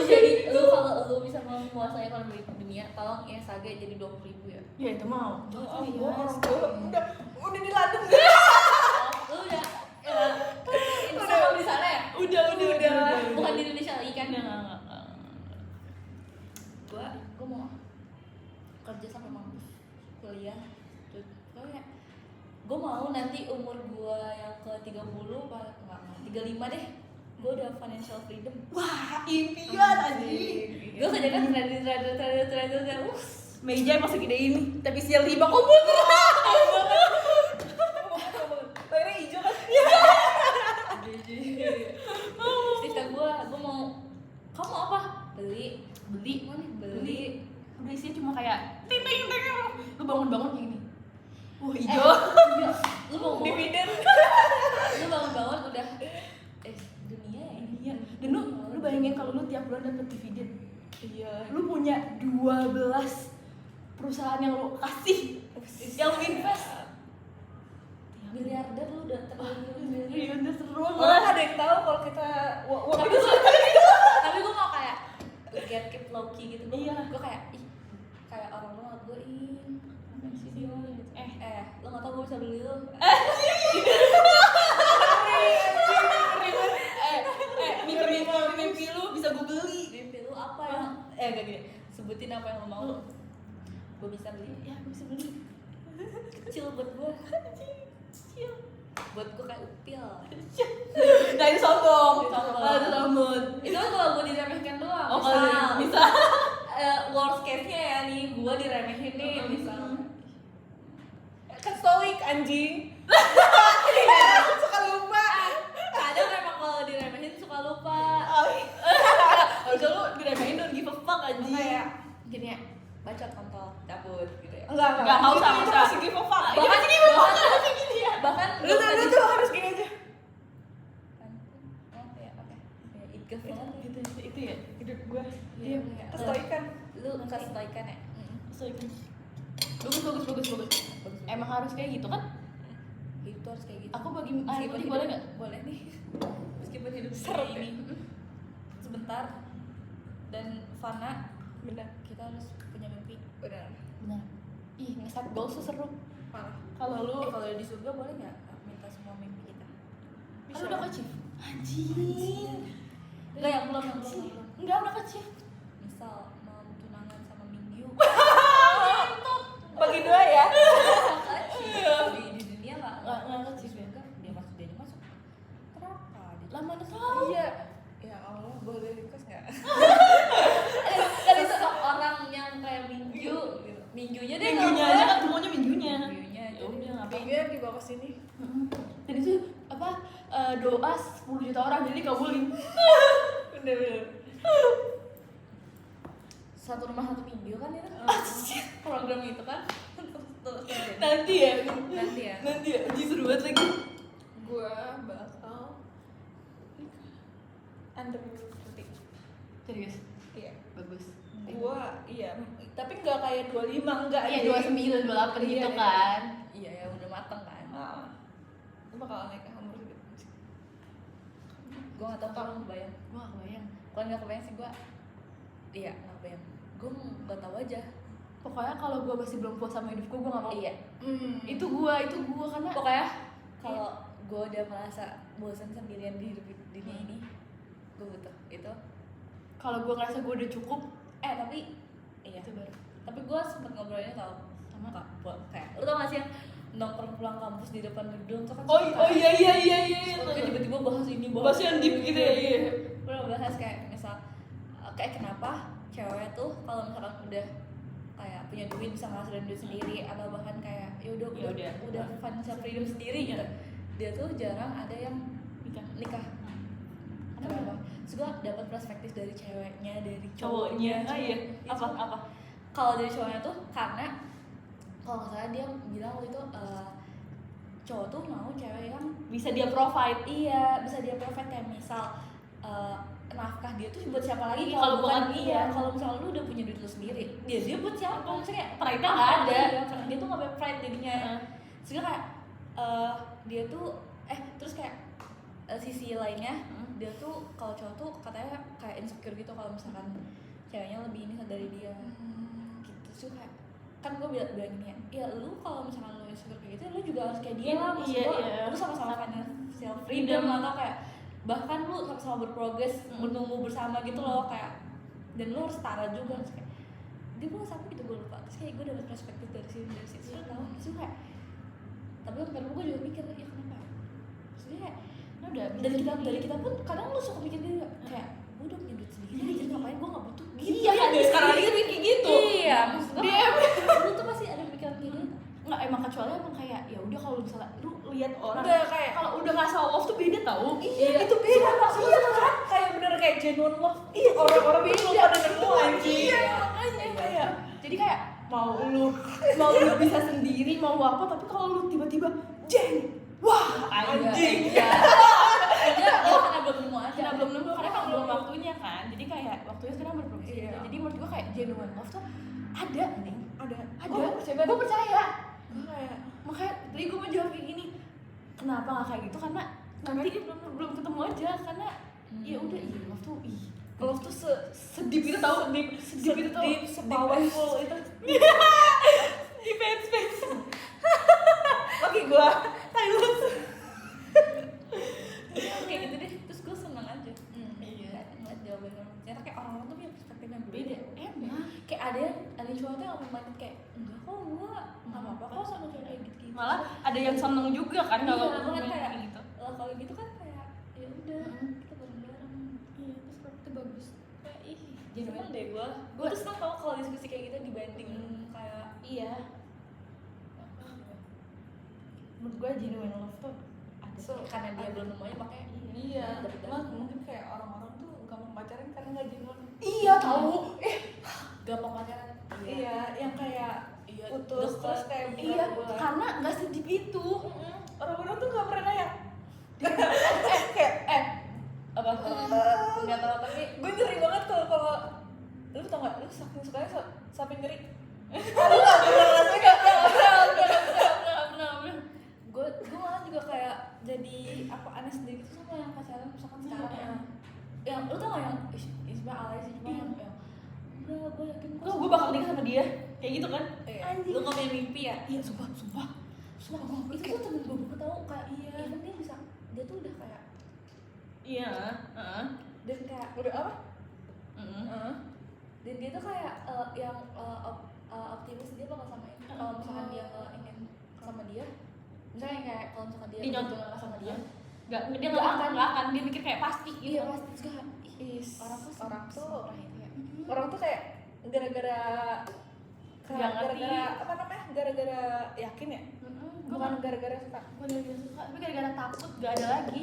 lu bisa menguasai ekonomi dunia, tolong ISAG jadi 20.000 ya. Ya itu mau. Gue udah di London. Lu udah Instagram di sana ya? Udah. Bukan di Indonesia lagi kan? Enggak. Gue mau kerja sampai mampus, kuliah, terus gue mau nanti umur gue yang ke 30 enggak 35 deh, gue udah financial freedom. Wah, impian anjing. Gue kerja kan trader. Meja emang segede ini, tapi sial 5 komputer. Layarnya hijau kan? Cita gue mau, kamu apa? Beli. Mana? Beli. Udah isinya cuma kayak ting. Lu bangun-bangun kayak gini. Wah, hijau. Iya. Lu mau Dividen. Lu bangun udah dunia ya ini. Iya. Dan lu bayangin kalau lu tiap bulan dapet dividen. Iya. Lu punya 12 perusahaan yang lu kasih, yang lu invest. Miliarder lu udah triliun. Iya, udah seru Orang banget. ada yang tahu kalau kita Tapi gue mau kayak keep low key gitu. Iya. Gue kayak kayak orang ngeliat gue apa sih dia gitu. Lu nggak tau gue bisa beli lu. Mimpi lu bisa gue beli. Mimpi lu apa yang gak gini. Sebutin apa yang lu mau. Gue bisa beli. Ya, gue bisa beli. Kecil buat gue. Kecil. Buat gue kayak upil. Nah, itu sombong. Itu sombong. Itu sombong. Itu kan kalau gue diremehkan doang. Oh, kalau bisa. Worst case-nya ya nih, gue diremehin nih misal. kan stoik anjing. Suka lupa. Kadang emang kalau diremehin suka lupa. Harusnya lu diremehin don't give a fuck anjing. Kayak Gini ya, bacot kontol, cabut gitu ya. enggak Nggak usah. Itu masih give a fuck. Bahkan Lu tuh harus gini aja. Itgaf banget Itu ya. Hidup gue. Iya, Kestoikan. lu kestoikan ya. Bagus. Emang harus kayak gitu kan? Itu harus kayak gitu. Aku bagi air putih boleh nggak? Boleh nih. Meskipun hidup Seret seperti ini sebentar dan fana, Benar. kita harus punya mimpi. Benar. Benar. Ih, nge-set goals tuh seru. Parah. Kalau lu Kalau di surga boleh nggak minta semua mimpi kita? kan udah ke-achieve. Anjing. Enggak, yang belum. Enggak udah ke-achieve. Misal mau tunangan sama Mingyu. Bagi 2 ya. Di dunia nggak ke-achieve ya. dia masuk kenapa dia Lah mana tahu. Iya. Ya Allah, boleh request enggak? kan seseorang yang kayak Mingyu gitu. Minggunya deh Minggunya aja kan semuanya minggunya. Minggunya Ya udah ngapain? Minggunya dibawa ke sini. Dan itu apa doa 10 juta orang jadi kabulin. Bener. satu rumah satu Minggu kan itu program itu kan terus Nanti ya. nanti ya Nanti ya. Anjing seru banget lagi. Gue bakal under 30. Serius. Iya. Bagus. Gue iya, tapi enggak kayak 25 enggak. Iya, anjing. 29, 28 gitu Iya. kan. iya ya udah mateng kan Gue bakal naik ke umur segitu. gue nggak tahu kalau kebayang Gua gak kebayang. kalau nggak kebayang sih gue nggak kebayang gue nggak tahu aja Pokoknya kalau gua masih belum puas sama hidup gua gak mau. iya Itu gua karena pokoknya kalau gue udah merasa bosan sendirian di hidup dunia ini gue butuh itu kalau gua ngerasa gua udah cukup, tapi iya itu baru. tapi gue sempet ngobrolnya tau Sama. kayak lu tau gak sih yang nongkrong pulang kampus di depan gedung tuh kan Oh iya. Oke, tiba-tiba bahas ini Bahas yang deep gitu ya, iya. Udah bahas kayak misal kayak kenapa cewek tuh kalau misalkan udah kayak punya duit bisa ngasihin duit sendiri atau bahkan kayak udah financial freedom sendiri gitu. Dia tuh jarang ada yang nikah. Kenapa? Terus gue dapat perspektif dari ceweknya, dari cowoknya. Iya. Apa? Kalau dari cowoknya tuh karena kalau nggak salah dia bilang waktu itu cowok tuh mau cewek yang Bisa dia provide. iya bisa dia provide, kayak misal nafkah dia tuh buat siapa lagi Iya, kalau kalau bukan bukan iya, dia. kalau misalnya lu udah punya duit lu sendiri dia buat siapa, maksudnya kayak Pride-nya nggak ada. iya, dia tuh nggak punya pride jadinya. Sehingga kayak dia tuh terus kayak sisi lainnya dia tuh kalau cowok tuh katanya kayak insecure gitu kalau misalkan ceweknya lebih ini dari dia gitu sih. Kayak kan gue bilang gini ya lu kalau misalkan lu insecure kayak gitu lu juga harus kayak dia lah, maksud Iya, gue iya. lu sama-sama financial freedom atau kayak bahkan lu sama-sama berprogres menunggu bersama gitu loh, kayak dan lu harus setara juga. Terus kayak dia bilang sampai gitu, gue lupa. Terus kayak gue dapet perspektif dari situ lu tau sih kayak, tapi kan gue juga mikir ya kenapa maksudnya kayak Udah dari kita pun kadang lu suka mikir gitu kayak gue udah punya duit sedikit aja ngapain gue nggak butuh gitu. Iya kan, sekarang aja kayak gitu. Iya, maksud gue Dia lu tuh pasti ada pikiran kayak gitu. nggak, emang kecuali emang kayak ya udah kalau misalnya lu lihat orang Udah kayak kalau udah nggak show off tuh beda tau. iya itu beda maksudnya. Iya kan kayak bener kayak genuine love. Iya orang-orang itu belum pada nemu anjing. Iya makanya kayak jadi kayak mau lu bisa sendiri mau apa, tapi kalau lu tiba-tiba jeng wah anjing. Iya karena belum nemu aja. Karena belum nemu, karena emang belum waktunya kan, jadi kayak waktunya sekarang berprogres. Iya. Jadi menurut gua kayak genuine love tuh ada nih, Ada. ada. Percaya. Gua percaya. Gue kayak Makanya tadi gue mau jawab kayak gini, kenapa nggak kayak gitu, karena nanti belum ketemu aja, karena ya udah love tuh love tuh sedip itu tau, sedip itu tau, se-powerful itu. di fans Oke gue Thailand. Kayak gitu deh, terus gue seneng aja. Iya. Ngeliat jawaban orang. Ternyata kayak orang-orang tuh punya perspektif yang Beda, berbeda. emang. Kayak ada cowok tuh yang minded kayak enggak kok gue nggak apa-apa kok sama cewek kayak gitu. Malah ada yang seneng juga kan Iya, kalau kan main kayak gitu. kalau gitu kan kayak ya udah kita bareng-bareng. Iya, terus itu bagus. Kayak Jadi seneng deh gue. Gue tuh seneng tau kalau diskusi kayak gitu dibanding kayak Iya. Menurut gue genuine love tuh ada. karena dia belum nemu aja makanya Iya. dapet Lah mungkin kayak orang-orang tuh gampang pacaran karena nggak genuine. Iya tahu. gampang pacaran. Iya, yang kayak Iya, putus deket. terus kayak Iya, bulan-bulan. karena nggak sedip itu. Orang-orang tuh nggak pernah kayak Apa? Nggak tahu tapi gue nyeri banget kalau lu tau nggak, lu saking sukanya sampai nyeri. gue malah juga kayak jadi apa aneh sendiri gitu sama yang pacaran misalkan sekarang ya. Yang lu tau gak yang Isma alay sih cuma yang udah gue yakin Gue bakal nikah sama dia, kayak gitu kan? anjing. Lu gak punya mimpi ya? Iya, sumpah. Sumpah itu tuh temen gue tau kayak even dia bisa dia tuh udah kayak Iya. dan kayak Udah apa? dan dia tuh kayak yang optimis dia bakal sama ini kalau misalkan dia ingin sama dia, misalnya kayak kalau misalkan dia Dinyontoh sama dia Dia nggak akan. Dia mikir kayak pasti gitu. iya pasti juga Orang tuh itu ya. orang tuh kayak gara-gara Nggak ngerti. gara-gara apa namanya? Gara-gara yakin ya? Bukan gara-gara suka. Gue dari suka, tapi gara-gara takut gak ada lagi.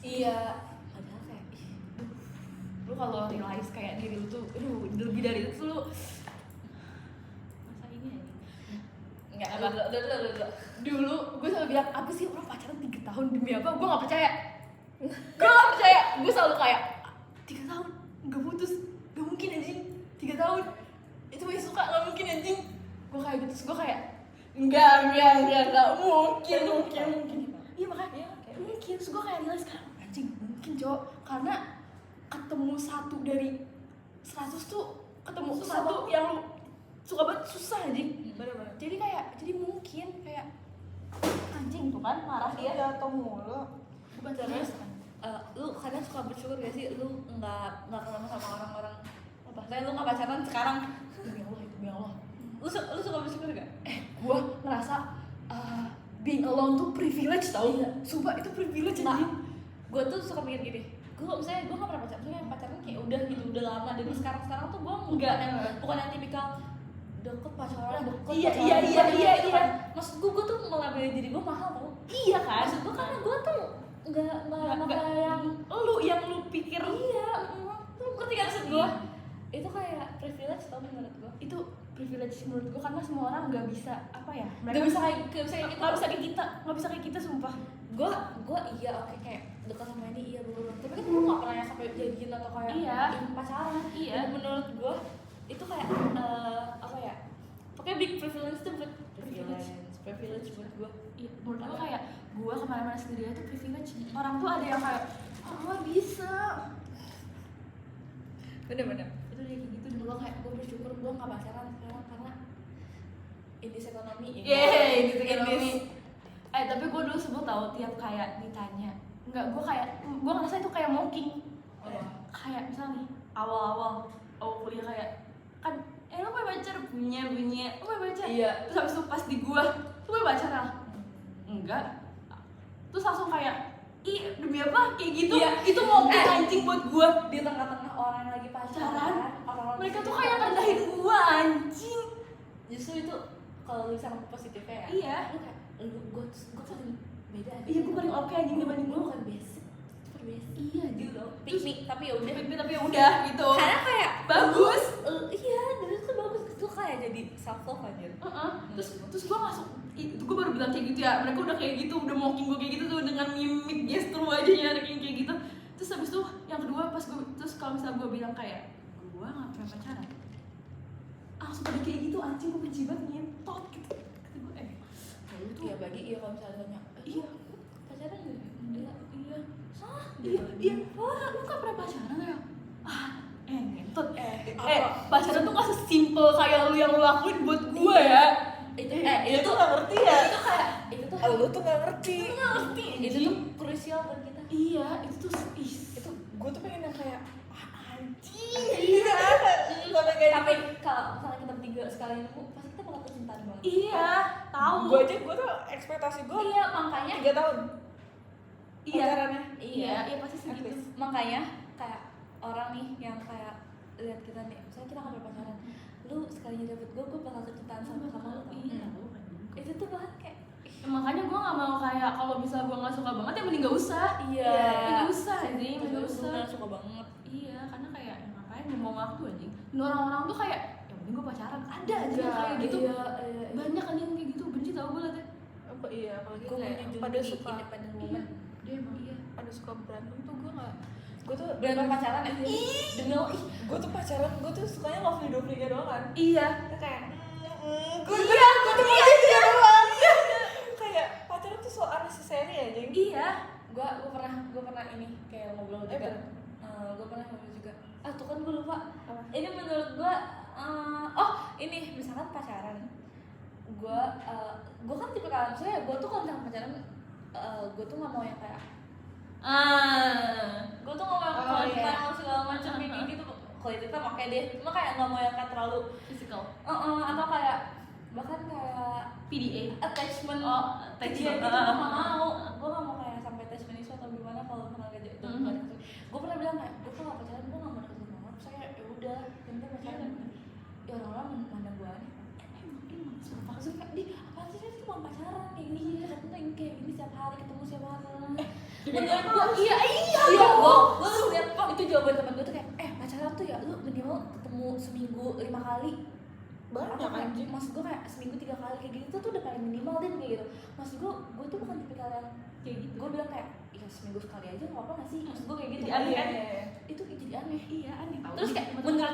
Iya padahal kayak Lu kalau realize kayak diri lu tuh, lebih dari itu lu masa ini ya? enggak Apa? udah Dulu gue selalu bilang, apa sih lu pacaran 3 tahun demi apa? Gue gak percaya. Gue selalu kayak 3 tahun gak putus, gak mungkin anjing. 3 tahun itu masih suka, gak mungkin anjing. Gue kayak gitu, terus gue kayak enggak mungkin. Iya makanya mungkin, terus gue kayak realize sekarang anjing mungkin cowok, karena ketemu 1 dari 100 tuh ketemu Susah satu banget. yang lu suka banget, susah anjing. Bener-bener. Jadi mungkin kayak anjing tuh kan marah dia. Jatuh mulu. Bukan terus kan. lu kadang suka bersyukur gak sih lu nggak ketemu sama orang-orang apa saya lu nggak pacaran sekarang Demi Allah. lu suka bersyukur gak? Gua ngerasa being alone tuh privilege tau. Iya. Sumpah itu privilege Nah, anjing. gue tuh suka mikir gini, gue misalnya gue gak pernah pacaran, misalnya pacaran kayak udah gitu, udah lama. Dan sekarang tuh gue bukan yang tipikal deket pacaran, deket Iya, pacaran, iya, bukan iya, yang iya, gitu iya. kan. Maksud gue tuh melabeli diri gue mahal tau. Iya kan? Maksud gue karena gue tuh nggak kayak yang yang lu pikir iya, lu ngerti gak maksud gue? Itu kayak privilege tau menurut gue. itu privilege menurut gue karena semua orang nggak bisa apa ya, Gak bisa kayak gitu. nggak bisa kayak kita sumpah. Gue iya oke kayak dekat sama ini iya betul, tapi kan gue nggak pernah yang sampai jadian atau kayak Iya. pacaran. Iya. Dan menurut gue itu kayak apa ya, pokoknya big privilege tuh buat privilege buat gue. Iya, menurut gue kayak gue kemana-mana sendiri itu privilege. Orang tuh ada yang kayak oh bisa, Bener-bener. itu dia kayak gitu. Dan gue kayak gue bersyukur gue nggak pacaran sekarang karena in this economy ini. Yeay, gitu In kan this- tapi gue dulu sebel tau tiap kayak ditanya. Enggak, gue ngerasa itu kayak mocking. Kayak misalnya nih, awal kuliah kayak kan lo punya pacar? Punya lo punya pacar? Iya. Terus habis itu pas di gua, lo punya pacar Al? Enggak. Terus langsung kayak ih demi apa? Kayak gitu. Iya. Itu mocking anjing buat gua. Di tengah-tengah orang yang lagi pacaran, orang-orang Mereka di tuh situ kayak rendahin gua anjing. Justru itu kalau lu sama positifnya ya. Iya. Lu kayak gue paling beda aja. Iya, gua paling oke anjing dibanding gue lu. bukan basic, super basic. Iya, Gitu loh. Piknik tapi ya udah. Tapi ya udah gitu. Karena kayak Bagus. Iya, dan itu bagus. Itu kayak jadi self love aja. Terus gue masuk itu gue baru bilang kayak gitu ya, mereka udah kayak gitu, udah mocking gue kayak gitu tuh dengan mimik gestur wajahnya kayak gitu. Terus habis itu yang kedua pas gue terus kalau misalnya gue bilang kayak gue nggak pernah pacaran, langsung pada kayak gitu anjing, gue benci banget nyentot gitu. Kata gue lu tuh Iya bagi iya kalau misalnya tanya. iya Pacaran nggak? iya Hah? iya wah lu nggak pernah pacaran ya nyentot Apa? pacaran tuh nggak sesimpel kayak lu yang lu lakuin buat gue ya. Itu tuh nggak ngerti ya. Itu kayak itu tuh Lu tuh nggak ngerti. itu tuh krusial buat kita. Iya, itu tuh Itu gue tuh pengen yang kayak anjing. Iya. Sampai kayak Tapi kalau misalnya kita bertiga sekali nemu, pasti kita bakal kecintaan banget. iya, tahu. gue tuh ekspektasi gue Iya, makanya 3 tahun. Iya. Pacarannya. Iya, iya pasti At segitu. least. Makanya kayak orang nih yang kayak lihat kita nih, misalnya kita nggak berpacaran, lu sekalinya dapet gue bakal kecintaan sama lu tau. Iya. Itu tuh banget kayak Ya, makanya gue nggak mau kayak kalau misalnya gue nggak suka banget ya mending nggak usah. Iya. Nggak usah anjing, nggak usah. bener suka banget. Iya, karena kayak ya ngapain mau waktu anjing. Dan orang-orang tuh kayak ya mending gue pacaran. Ada aja yang kayak gitu. Iya. Banyak anjing kayak gitu, benci tau gue liatnya. Apa iya apalagi Gue kayak menjunjung pada tinggi suka independent Iya, woman. dia emang iya. pada suka berantem tuh gue nggak. Gue tuh Berantem pacaran aja. Demi lo, ih. gue tuh pacaran gue tuh sukanya lovely-dovely doang kan. Iya. Kayak gue tuh mau dia doang. Kayak pacaran tuh so unnecessary ya jeng. Iya. Gue pernah ini kayak ngobrol juga. bener. Gue pernah ngobrol juga. Ah tuh kan gue lupa. Apa? Ini menurut gue, ini misalkan pacaran. Gue kan tipe kalian saya. Gue tuh kalau misalkan pacaran, gue tuh nggak mau yang kayak. Gue tuh nggak mau yang Oh, kayak iya. segala macam kayak gitu. Kalau itu kan oke deh. Cuma kayak nggak mau yang kayak terlalu. Physical. Atau kayak bahkan kayak PDA. attachment. Oh, Iya, attachment. gitu gue gak mau. Gue gak mau kayak sampai attachment isu atau gimana kalau misalnya gak jadi. Gue pernah bilang kayak, gue kalau pacaran gue gak mau deketin banget. Saya ya udah, yang penting pacaran. Ya orang-orang mandang gue aneh. Emang sumpah suka di apa sih dia cuma pacaran kayak gini ketemu kayak gini setiap hari ketemu setiap hari. Menurut gue iya gue tuh lihat itu jawaban teman gue tuh kayak pacaran tuh ya lu minimal ketemu seminggu 5 kali. Banyak Kayak, anjing. maksud gue kayak seminggu 3 kali kayak gitu tuh udah paling minimal deh kayak gitu. Maksud gue tuh bukan tipikal yang Kayak gitu. gue bilang kayak ya seminggu sekali aja nggak apa nggak sih, maksud gue kayak gitu. Jadi aneh kan? Itu jadi aneh. Iya, aneh tau. Terus kayak menurut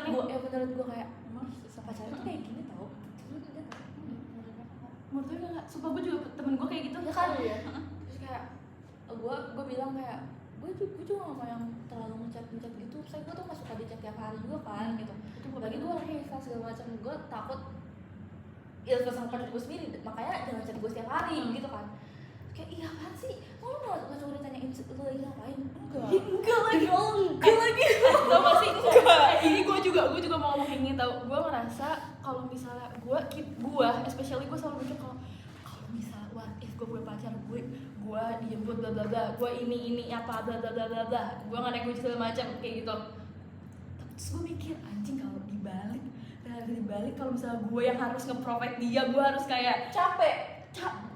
gue kayak Emang pacaran tuh kayak gini tau. Cuma enggak tau. menurut gue enggak, sumpah gue juga temen gue kayak gitu Ya kan? Iya. Terus kayak gue bilang kayak gue juga gak mau yang terlalu ngechat gitu. Saya gue tuh gak suka di chat tiap hari juga kan gitu. Itu Bagi gue orangnya ikhlas segala macam. Gue takut ikhlas sama pacar gue sendiri. Makanya jangan chat gue setiap hari gitu kan. Kayak iya apaan sih? Mau lu gak coba ditanyain lu lagi ngapain? Enggak lagi. Enggak lagi. tau gak sih? Ini gue juga mau ngomong ini tau. Gue ngerasa kalau misalnya gue especially gue selalu mikir kalau misalnya what if gue punya pacar, gue dijemput bla bla bla, gue ini apa bla bla bla bla bla, gue nggak naik kucing segala macam kayak gitu. Terus gue mikir anjing kalau dibalik kalau misalnya gue yang harus nge-provide dia, gue harus kayak Capek.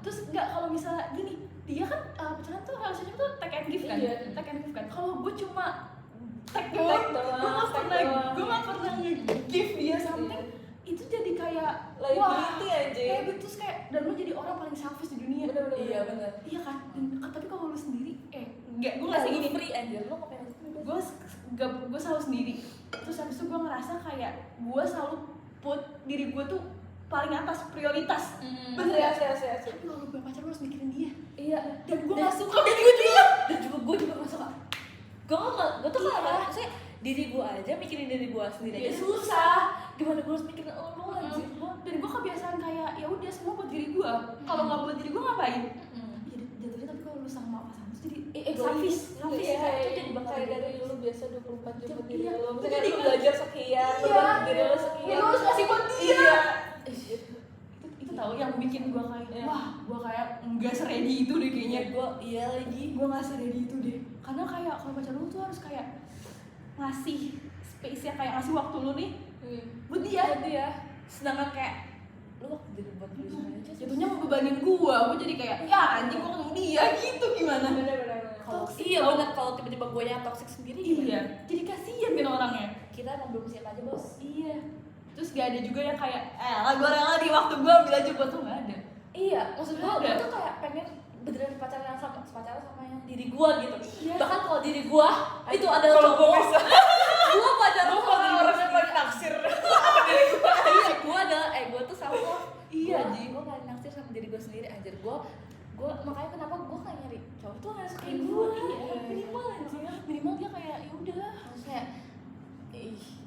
terus nggak kalau misalnya gini dia kan pacaran tuh harusnya tuh take and give kan, Iya. take and give kan. Kalau gue cuma take Take doang, doang. gue nggak pernah nge-give dia something, itu jadi kayak liability aja. kayak terus kayak dan lu jadi orang paling selfish di dunia. Bener-bener. Iya benar. Iya kan? Tapi kalau lu sendiri, enggak, gue nggak segini. free aja lo ngapain Gue selalu sendiri. Terus habis itu gue ngerasa kayak gue selalu put diri gue tuh paling atas, prioritas. Bener ya? Tapi kalau lu punya pacar lu harus mikirin dia. iya Dan gue Dan- nggak suka kayak gitu juga. dan gue juga gak suka gue tuh Iya. kalau maksudnya diri gue aja mikirin diri gue sendiri Iya, aja susah. gimana gue harus mikirin lo anjir Dan gue kebiasaan kayak ya udah semua buat diri gue. Kalau nggak buat diri gue ngapain? Ya jatuhnya tapi kalau lu sama pasangan tuh jadi selfish. Iya, itu jadi bakal kayak jadi dari dulu biasa 24 jam buat diri Iya. lo. Itu Misalnya jadi lu belajar sekian, lu Iya. buat diri lo sekian. Ya, lu harus kasih buat dia. Iya. Itu tahu yang bikin gue kayak Iya. wah gue kayak nggak seredi itu deh kayaknya. iya lagi Gue nggak seredi itu deh. Karena kayak kalau pacar lu tuh harus kayak ngasih space ya, kayak ngasih waktu lu nih buat dia. dia sedangkan kayak lu waktu jadi buat diri sendiri aja Jatuhnya membebanin gue jadi kayak ya anjing gue ketemu dia gitu gimana? Bener-bener. kalau toxic iya tau. benar kalau tiba-tiba gue yang toxic sendiri Iya, gimana? jadi kasihan kan orangnya. Kita emang belum siap aja bos Iya. Terus gak ada juga yang kayak gue rela di waktu gue ambil aja buat tuh gak ada. iya maksud gue Ada. tuh kayak pengen beneran pacaran sama yang diri gue gitu Iya. bahkan kalau diri gue itu adalah Kalau gue cowok bisa, gue pacaran gue sama diri orang gue yang paling naksir. iya gue adalah gue tuh sama lo Iya, Ji gue paling naksir sama diri gue sendiri anjir gue makanya kenapa gue kayak nyari cowok tuh harus kayak gue Iya. minimal anjir Minimal dia kayak ya udah. harus kayak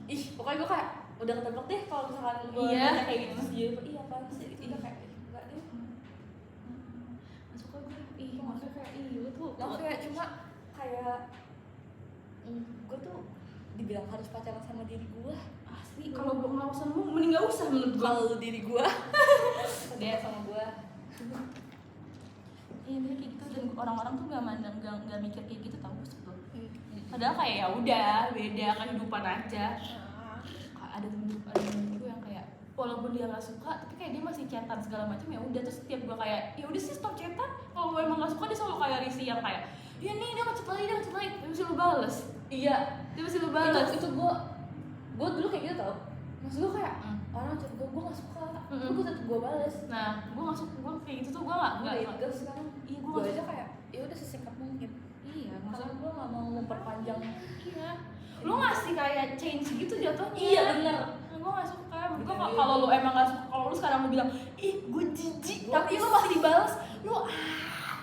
ih pokoknya gue kayak udah ketebak deh kalau misalkan gue Iya. kayak gitu sih iya apaan sih iya kayak enggak deh Gak suka gue. Maksudnya kayak lu tuh. nah kayak cuma kayak gue tuh dibilang harus pacaran sama diri gue Asli kalau gue nggak usah ngomong mending nggak usah menurut gue. kalau lu diri gue Deh. sama gue Iya bener kayak gitu dan orang-orang tuh gak mandang gak mikir kayak gitu tau sebetulnya. Padahal kayak ya udah beda kehidupan aja. Ada temen gue yang kayak walaupun dia nggak suka tapi kayak dia masih chatan segala macam ya udah terus setiap gue kayak ya udah sih stop chatan kalau gue emang nggak suka dia selalu kayak risih yang kayak ya nih dia ngechat lagi dia mesti lu bales iya dia mesti lu bales itu gue dulu kayak gitu tau maksud gue kayak orang chat gue nggak suka tapi gue tetep gue bales nah gue nggak suka gue kayak gitu tuh gue nggak gue sekarang iya gue aja kayak ya udah sesingkat mungkin iya karena gue nggak mau memperpanjang iya lu ngasih kayak change gitu jatuhnya iya bener gue gak suka gue kalau lu emang gak suka kalau lu sekarang mau bilang ih gue jijik tapi lu masih dibalas lu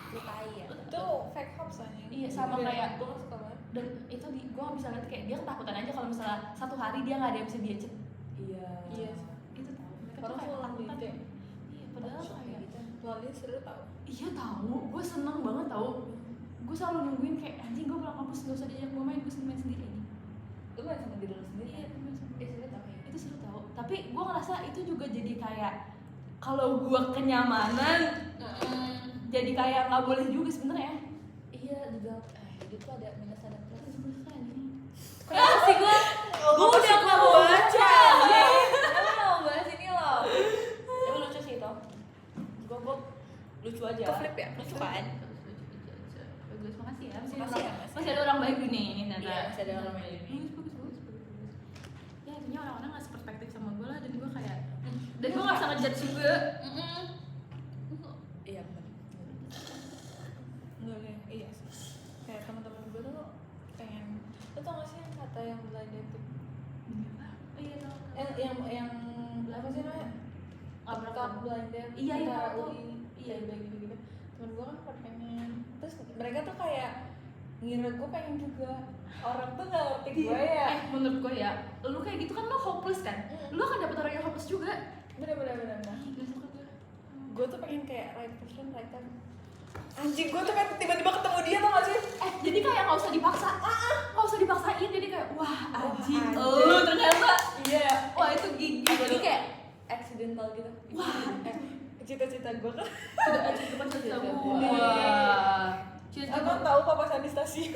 lu tai ya Itu fake hoax aja. Iya, sama kayak- gue gak suka banget. dan itu gue gak bisa lihat kayak dia ketakutan aja kalau misalnya satu hari dia gak ada yang bisa dia chat iya Iya. itu tau mereka tuh Orang kayak selalu ketakutan gitu ya. iya padahal kayak Lali seru tau. iya tahu gue seneng banget tahu gue selalu nungguin kayak anjing gue pulang kampus gak usah diajak gue main sendiri aja lu main sama diri lu sendiri iya gue main sendiri. seru tau ya Itu seru tau tapi gue ngerasa itu juga jadi kayak kalau gue kenyamanan jadi kayak nggak boleh juga sebenarnya iya dibilang hidup tuh ada minus ada plus sebenarnya ini kenapa sih gue udah nggak mau baca gue mau bahas ini loh tapi lucu sih itu gue lucu aja Ke flip ya? lucu kan bagus makasih ya Makasih ya, Mas. masih ada orang baik dunia ini ternyata Iya, masih ada orang baik. bagus ya intinya orang-orang ngasih perspektif sama gue lah dan gue kayak dan gue nggak bisa ngejudge juga iya benar Enggak deh, iya sih. Kayak teman-teman gue tuh pengen, lo tau gak sih yang kata yang blind dating? iya tau Yang apa sih namanya? Upcap blind date. Iya, iya, antara tahu. UI, Iya. udah gitu-gitu. Temen gue kan pada pengen. Terus mereka tuh kayak ngira gue pengen juga. Orang tuh gak ngerti gue ya. menurut gue ya lu kayak gitu kan lu hopeless kan lu akan dapet orang yang hopeless juga Bener-bener. gak suka gue Gue tuh pengen kayak right person, right time. Anjing, gue tuh kayak tiba-tiba ketemu dia tau gak sih? jadi kayak nggak usah dipaksa nggak usah dipaksain jadi kayak wah anjing anjing. lu ternyata Iya. wah itu gigi jadi kayak accidental gitu wah Cita-cita gue kan. sudah aja depan cerita Cerita gue gua. wah Abang tahu papa Sandi stasiun.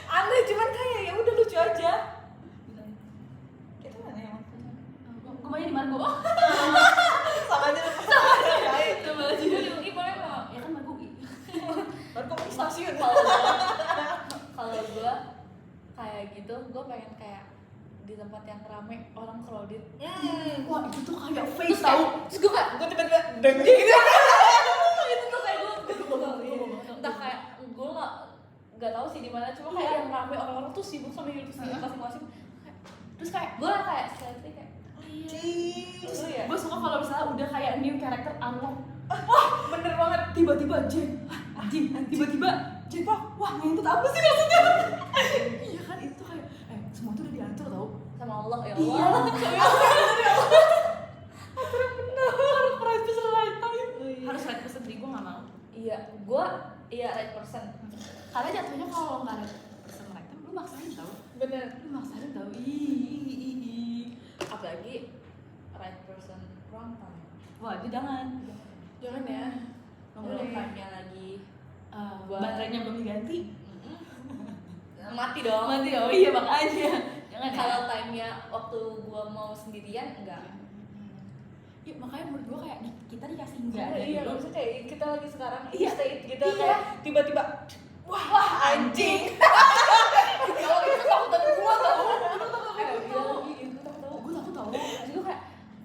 Aneh, cuman kayak ya udah lucu aja. Itu mana emang? gue mainnya di Margo oh Sama aja lu. coba aja di UI boleh nggak ya kan Margo UI Baru kok di stasiun. kalau gue kayak gitu gue pengen kayak di tempat yang rame orang crowded. Wah itu tuh kayak face tau. Terus gue kayak Gue tiba-tiba deng gitu. itu tuh kayak gue entah kayak gue nggak tahu sih di mana, cuma kayak yang rame orang-orang tuh sibuk sama hidup sendiri masing-masing. Terus kayak Gue kayak slightly kayak Cheese. lu ya. gue suka kalau misalnya udah kayak new character unlock. Bener banget. Tiba-tiba Jen, anjing, tiba-tiba Jen, wah ngintut apa sih maksudnya? Iya kan itu kayak, semua tuh udah diatur tau. Sama Allah ya Iya. Allah. Harus right person, gue nggak mau. Iya, gue right person. Karena jatuhnya kalau nggak right person right time, lu maksain tau. Bener. Lu maksain tau. Ih. Apalagi right person wrong time. Wah itu jangan. Jangan ya. Belum time-nya lagi. Baterainya belum diganti. Mati dong. Mati oh iya makanya. Jangan ya. Kalau time-nya waktu gue mau sendirian enggak. Ya makanya menurut gue kayak kita dikasih enggak ada Iya, dulu. maksudnya kayak kita lagi sekarang Iya. state gitu Iya. kayak tiba-tiba wah anjing. Kalau itu takutan gue tau. Gue takut tau. Jadi gue kayak,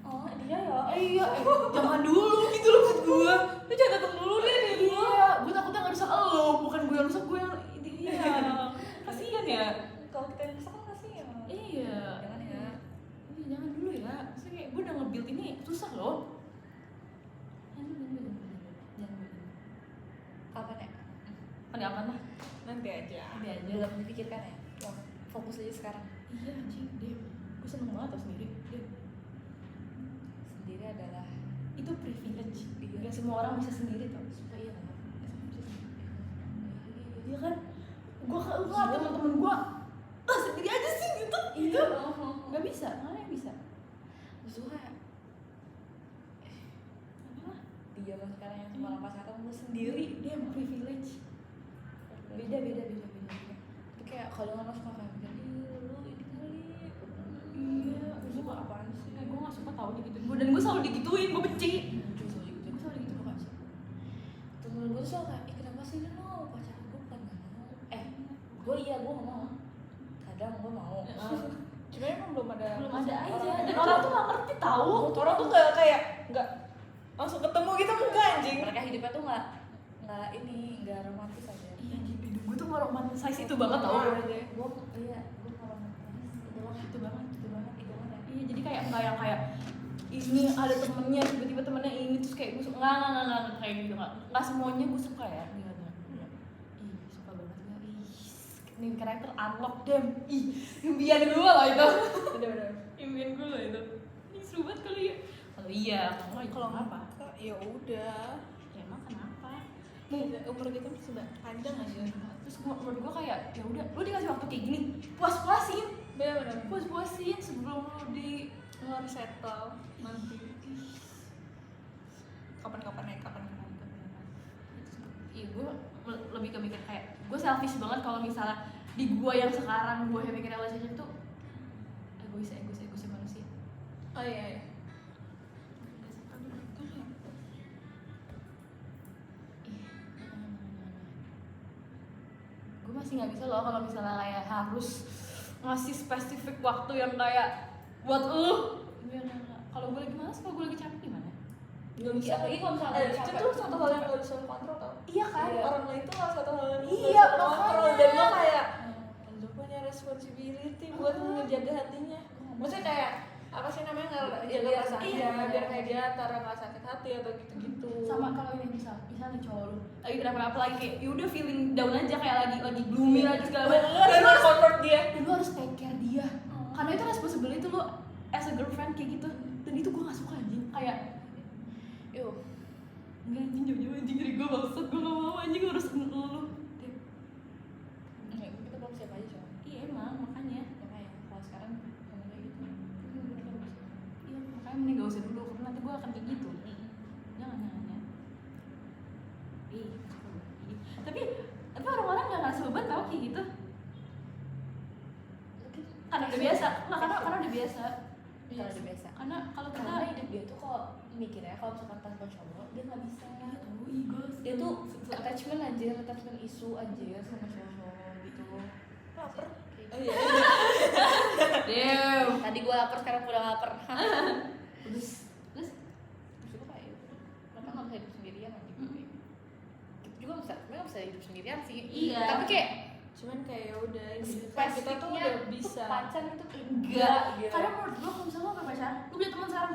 oh dia ya. Iya, jangan dulu gitu loh maksud gue. Lu jangan datang dulu deh nih dulu. Iya, gue takutnya nggak rusak lo, bukan gue yang rusak, gue yang iya. Kasian ya. Kalau kita yang kesel kasih ya. Iya. Jangan ya. Iya, jangan dulu ya. Maksudnya kayak gue udah nge-build ini susah loh. Jangan. Kapan ya? Kapan lah. Nanti aja. Ada aja. Belum dipikirkan ya. Fokus aja sekarang. Iya anjing, deh. Gue seneng banget tau sendiri. Deh. Sendiri adalah Itu privilege. Iya. Gak semua orang bisa sendiri tau. supaya iya kan. Iya kan? Gue ngeliat temen-temen gue sendiri aja sih gitu. Iya. Gak bisa, mana yang bisa? Terus gue kayak Apa? dia mah sekarang yang cuma lepas kata lu sendiri. Dia yang privilege. Beda. Tapi kayak kalau nggak suka kayak mikir, lu ini kali. Iya, Lu suka apaan sih? gue gak suka tau digituin gue, dan gue selalu digituin, gue benci. Gue selalu gitu. Gue selalu digituin, gue sih. Temen gue tuh selalu kayak, kenapa sih lu mau pacaran? Gue bukan gak mau. Gue iya, gue gak mau. Kadang gue mau. Cuma emang belum ada aja. Dan orang tuh gak ngerti tahu. orang tuh nggak kayak nggak langsung ketemu gitu enggak anjing. Mereka hidupnya tuh nggak romantis aja. Iya, hidup gue tuh gak romantisize itu banget tau. Gue nggak romantis. Itu banget ya. Iya, jadi kayak nggak yang kayak ini ada temennya, tiba-tiba temennya ini terus kayak gue suka nggak kayak gitu, nggak semuanya gue suka ya gitu. Ih, suka banget gue. Nih karakter unlock dem. Ih, impian gue lah itu. Bener-bener. Impian gue lah itu. Ini seru banget kali ya. Kalau iya, kalau apa? Ya udah. Ya emang kenapa? Umur kita masih panjang aja. Terus menurut gue kayak ya udah, lu dikasih waktu kayak gini, puas-puasin, Bener-bener. puas-puasin sebelum lu di Lu harus settle nanti. Kapan-kapan. Iya, gue lebih ke mikir kayak gue selfish banget kalau misalnya di gue yang sekarang gue yang mikir relationship tuh egois manusia. Oh iya. Gue masih nggak bisa loh kalau misalnya kayak harus ngasih spesifik waktu yang kayak buat lu. Kalau gue lagi malas, kalau gue lagi capek gimana? Gak bisa. Apalagi kalau misalnya Itu capek. tuh satu hal yang gak bisa lu kontrol tau. Iya kan? Iya. Orang lain tuh gak satu hal yang Iya, gak bisa lu kontrol. makanya. Dan lo kayak lu punya responsibility buat ngejaga hatinya. Maksudnya kayak apa sih namanya nggak jaga Biar perasaan iya. biar kayak dia antara nggak sakit hati atau gitu-gitu. Sama kalau ini misal nih cowok lu lagi kenapa-napa lagi kayak ya udah feeling down aja kayak lagi gloomy lagi segala macam. Dan lu harus comfort dia. Dan lu harus take care dia. Karena itu responsibility lu as a girlfriend kayak gitu. Dan itu gue gak suka anjing. Kayak Yuk. enggak anjing, jauh-jauh anjing dari gue maksud gue gak mau anjing harus lu. Kita belum siap aja coba. Iya emang makanya. Makanya kalau sekarang ngomong kayak gitu. Iya makanya mending gak usah dulu karena nanti gue akan kayak gitu. Jangan ya. Ih, tapi orang-orang gak ngerasa beban tau kayak gitu. Karena udah biasa. Nggak, karena udah biasa. Karena udah biasa. Karena kalau kita Karena hidup dia tuh kalau mikirnya kalau misalkan tanpa cowok dia nggak bisa. Dia tuh attachment isu aja sama cowok gitu. Laper. Kayak Oh iya. Damn. Tadi gue lapar, sekarang gue udah lapar. Terus Terus gue kayak kenapa nggak bisa hidup sendirian anjing? Kita juga nggak bisa hidup sendirian sih. Iya. Tapi kayak Cuman kayak ya udah gitu kan kita tuh spesifiknya udah bisa. tuh pacar itu enggak. gitu. Karena menurut gue kalau misalnya lo gak pacaran, lo punya teman sekarang.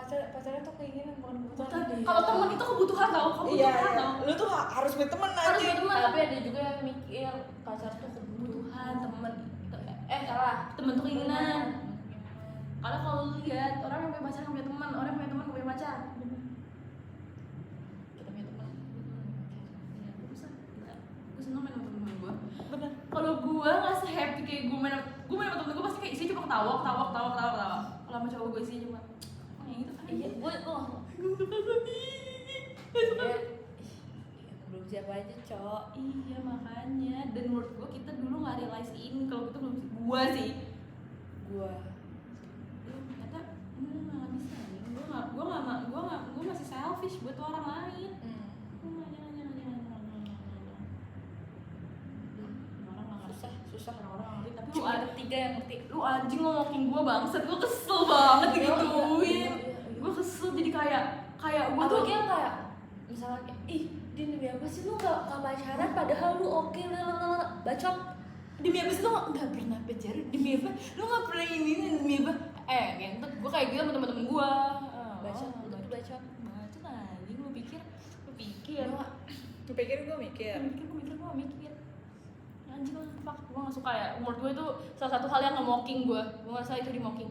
Pacarnya tuh keinginan bukan kebutuhan. Kalau teman itu kebutuhan tau, Iya, kebutuhan tau. lu tuh harus punya temen Harus aja. punya teman. Tapi ada juga yang mikir pacar tuh kebutuhan, Teman. salah. Teman tuh keinginan. Karena kalau lu lihat orang yang punya pacar yang punya teman, orang yang punya teman gak punya pacar. Kita punya teman. Gue seneng main sama temen gue. Bener. Kalau gue nggak se-happy kayak gue main sama temen gue pasti kayak isinya cuma ketawa. Kalau sama cowok gue isinya cuma yang gitu kan. Iya, gue belum siapa aja, Cok. Iya makanya. Dan menurut gue kita dulu nggak realize ini kalau kita belum gue sih. Gue Ternyata nggak bisa. Gue masih selfish buat orang lain. susah Orang-orang ngerti, tapi cuma ada tiga yang ngerti. lu anjing ngomongin gue bangsat, gue kesel banget digituin. Gue kesel jadi kayak gue tuh Apalagi yang kayak misalnya kayak, ih Din demi apa sih lu gak pacaran padahal lu oke bacot. demi apa sih lu nggak pernah pacaran, demi apa lu nggak pernah ini demi apa ngentot. Gue kayak gitu sama temen-temen gue. Bacot, lu tuh bacot. Bacot anjing. Lu pikir Lu Pikir gue mikir. gue mikir anjing lu fuck. Gue gak suka ya, menurut gue itu salah satu hal yang nge-mocking gue ngerasa itu di mocking.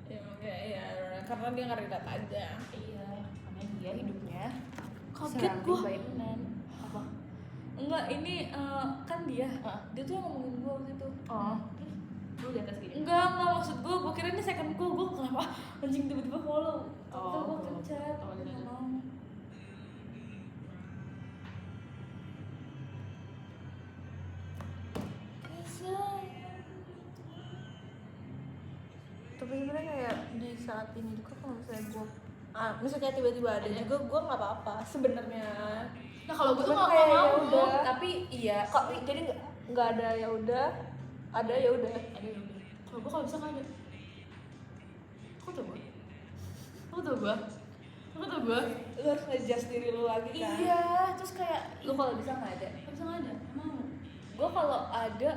Ya kayak ya karena dia nggak relate aja. iya, karena dia hidupnya Kaget surrounded gua. by men. Apa? Enggak, ini kan dia tuh yang ngomongin gue waktu itu. Oh, lu di atas gitu. Enggak maksud gue kira ini second gue kenapa anjing tiba-tiba follow. Terus gue Oh, pencet. oh, iya, iya. Nggak mau. Tapi sebenarnya kayak di saat ini juga kalau misalnya gue misalnya tiba-tiba ada juga gue nggak apa-apa sebenarnya. Nah kalau gue tuh Cuman nggak kayak mau. ya udah. Tapi iya, Jadi nggak ada ya udah, ada ya udah. Ada yang udah. Kalau gue kalau bisa nggak ada. Aku tuh gue. Lu harus ngejudge diri lu lagi kan. Iya, terus kayak lu kalau bisa nggak ada. nggak bisa nggak ada. Mau. Gue kalau ada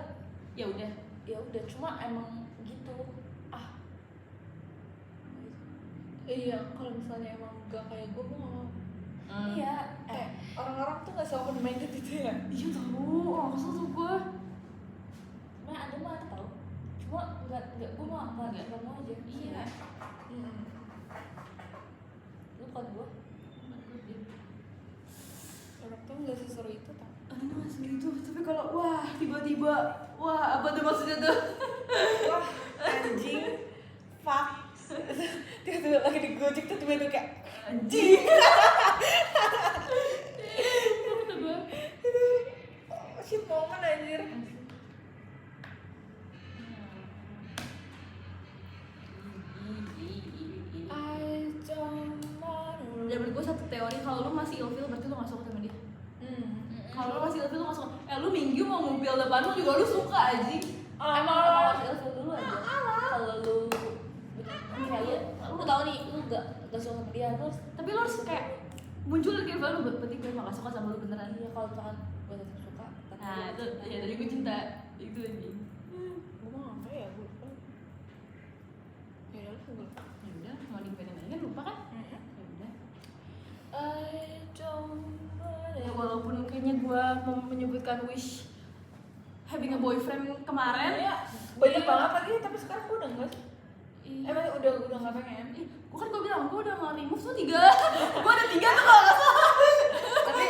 Ya udah. ya udah, cuma emang gitu. Iya, kalau misalnya emang gak kayak gue nggak mau. Iya, Kayak orang-orang tuh nggak selalu open minded itu ya. Iya tahu. Orang kesel tuh gue. ada mah tahu. Cuma nggak gue mah nggak mau aja. Iya. Lu kan gue. Orang tuh nggak seseru itu tau. Aduh mas gitu. Tapi kalau wah tiba-tiba apa tuh maksudnya tuh? Wah anjing, fuck. Tiba-tiba lagi di Gojek tuh tiba-tiba kayak anjing. Kata gue. Si momen anjir. Dan menurut gue satu teori, kalau lu masih ilfil berarti lu gak suka sama dia. Kalau lu masih ilfil lu gak suka. Lu minggu mau ngumpil depan lu juga lu suka aja. Emang harus ilfil dulu aja. Kalau lu kayak lu tahu nih lu gak suka sama dia terus. Tapi lu harus kayak muncul dari keilfilan lu, berarti gue emang gak suka sama lu beneran. Iya, kalau misalkan gue tetap suka. tapi Nah gue itu suka. ya dari gue cinta itu aja. Gue mau apa ya gue lupa. Ya udah gue lupa. Ya udah mau dibedain aja kan lupa kan? Ya udah. Ya walaupun kayaknya gue mau menyebutkan wish having a boyfriend kemarin Ya banyak banget lagi tapi sekarang gue udah enggak sih. Iya. Emang udah nggak pengen. Gue kan gue bilang gue udah nge-remove tuh 3. Gue ada 3 tuh kalau nggak salah. Tapi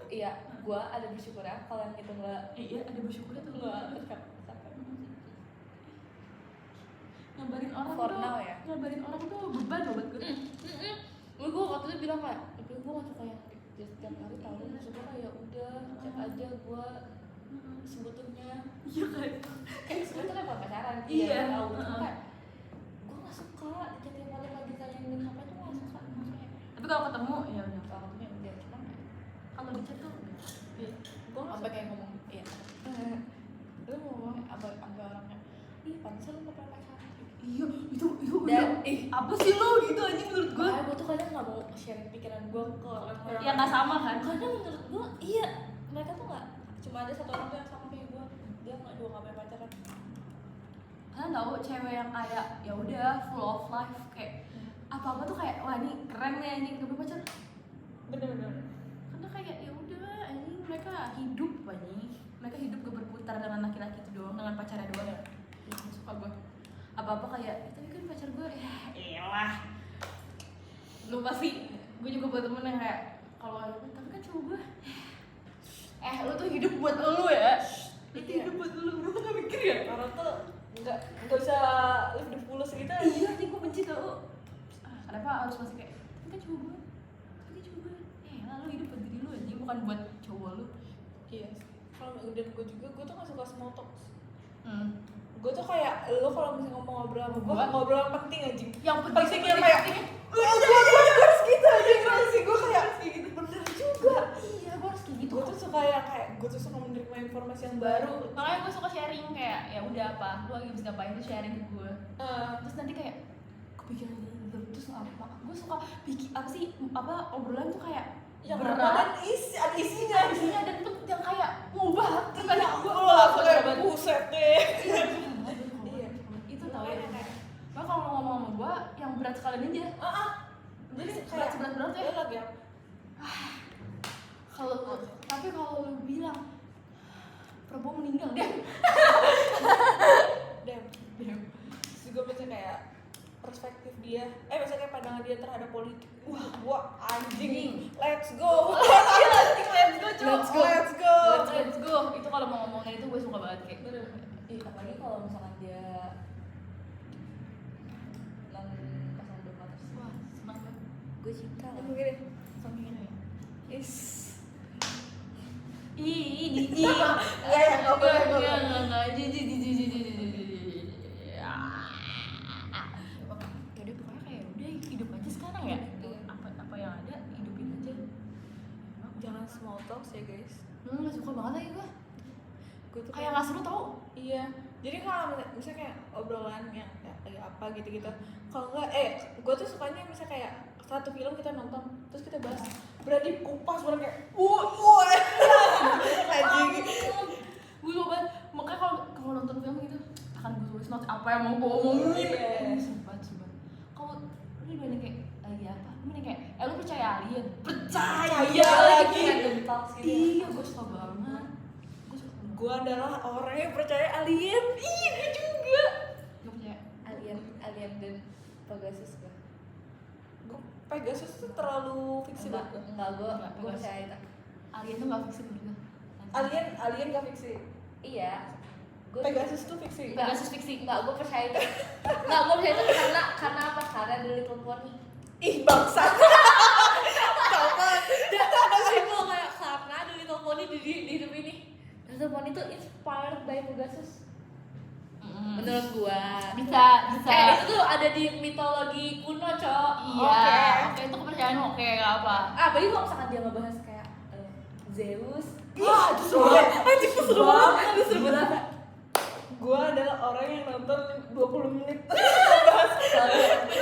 iya, gue ada bersyukur ya kalau yang itu nggak Iya ada bersyukurnya tuh nggak nggak tercapai. ngabarin orang For tuh now ya. ngabarin orang tuh beban loh buat gue. Gue waktu itu bilang kayak, tapi gue gak suka yang setiap hari tahu, maksudnya kayak udah chat aja gue sebetulnya Iya kan. kayak sebetulnya kayak pacaran. Iya. Tahu cuma kayak gue gak suka chat yang paling lagi tanyain apa itu gak suka maksudnya. Tapi kalau ketemu ya udah. Kalau ketemu ya udah cuma Kalau di chat tuh Gue gue nggak sampai kayak ngomong iya lu mau ngomong sampai orangnya ih pantesan lu nggak pernah pacaran Iya, itu dan apa sih lo gitu anjing menurut gue? gue tuh kadang nggak mau sharing pikiran gue ke orang Ya nggak sama kan? kadang menurut gue iya mereka tuh nggak cuma ada satu orang tuh yang sama kayak gue dia nggak punya pacaran Kalian tahu cewek yang kayak ya udah full of life kayak apa-apa tuh kayak wah ini keren nih anjing gak punya pacar. bener-bener Karena kayak ya udah anjing mereka hidup anjing. Mereka hidup gak berputar dengan laki-laki itu doang, dengan pacarnya doang ya. Ih, gak suka gue. Apa-apa kayak tapi kan pacar gue ya elah. Lu pasti gue juga buat temen yang kayak kalau tapi kan cowok gue lu tuh hidup buat lu ya. Lu tuh hidup buat lu, lu tuh gak mikir ya? orang tuh nggak bisa live the fullest gitu Iya, nih gue benci tau. Kenapa harus masih kayak tapi kan cowok gue, lah lu hidup buat diri lu aja, bukan buat cowok lu. iya kalau dan gue juga gue tuh nggak suka small talk gue tuh kayak lo kalau misalnya ngobrol sama gue ngobrol yang penting aja Yang penting yang kayak gue harus gitu aja sih gue kayak gitu bener juga iya, gue harus kayak gitu. gue tuh suka yang kayak gue tuh suka menerima informasi yang baru Makanya gue suka sharing kayak ya udah apa, lu lagi bisa ngapain tuh sharing ke gue. Terus nanti kayak kepikiran terus apa? Gue suka bikin apa sih obrolan tuh kayak yang berat. ada isinya Dan tuh yang kayak ngubah tuh kan gue langsung kayak buset deh iya itu tau ya kayak makanya kalau ngomong sama gue yang berat sekalian aja jadi berat berat ya lo lagi apa kalau tapi kalau lu bilang Prabowo meninggal deh terus juga misalnya kayak perspektif dia misalnya kayak pandangan dia terhadap politik wah anjing let's go let's go itu kalau mau ngomongin itu gue suka banget kayak apalagi kalau misalkan dia non pasang belum atas wah senang banget gue cinta lah begini sampingnya ya is jijik nggak Yaudah pokoknya kayak udah hidup aja sekarang ya apa yang ada hidupin aja jangan small talk ya guys lu nggak suka banget lagi gue tuh kayak nggak seru tau iya jadi kalau misalnya kayak obrolan yang kayak apa gitu kalau enggak gue tuh sukanya misalnya kayak satu film kita nonton terus kita bahas berarti kupas bener kayak anjing gue suka banget makanya kalau nonton film gitu akan gue tulis notes apa yang mau gue omongin sumpah kalau lu dibanding kayak lagi apa lu mending kayak lu percaya alien percaya lagi iya gue suka banget gue adalah orang yang percaya alien gue juga gak percaya alien dan Pegasus gue Pegasus tuh terlalu fiksi banget enggak gue Pegasus. percaya itu alien tuh gak fiksi menurut gue alien gak fiksi iya gue Pegasus tuh fiksi Pegasus fiksi enggak gue percaya itu enggak gue percaya itu karena apa karena The Little Pony ih bangsa sama sih gue kayak karena The Little Pony di hidup ini The Little Pony itu inspired by Pegasus menurut gua bisa itu tuh ada di mitologi kuno cok iya oke itu kepercayaan oke gak apa apalagi kalau misalkan dia ngebahas kayak Zeus wah itu seru banget seru banget gue adalah orang yang nonton 20 menit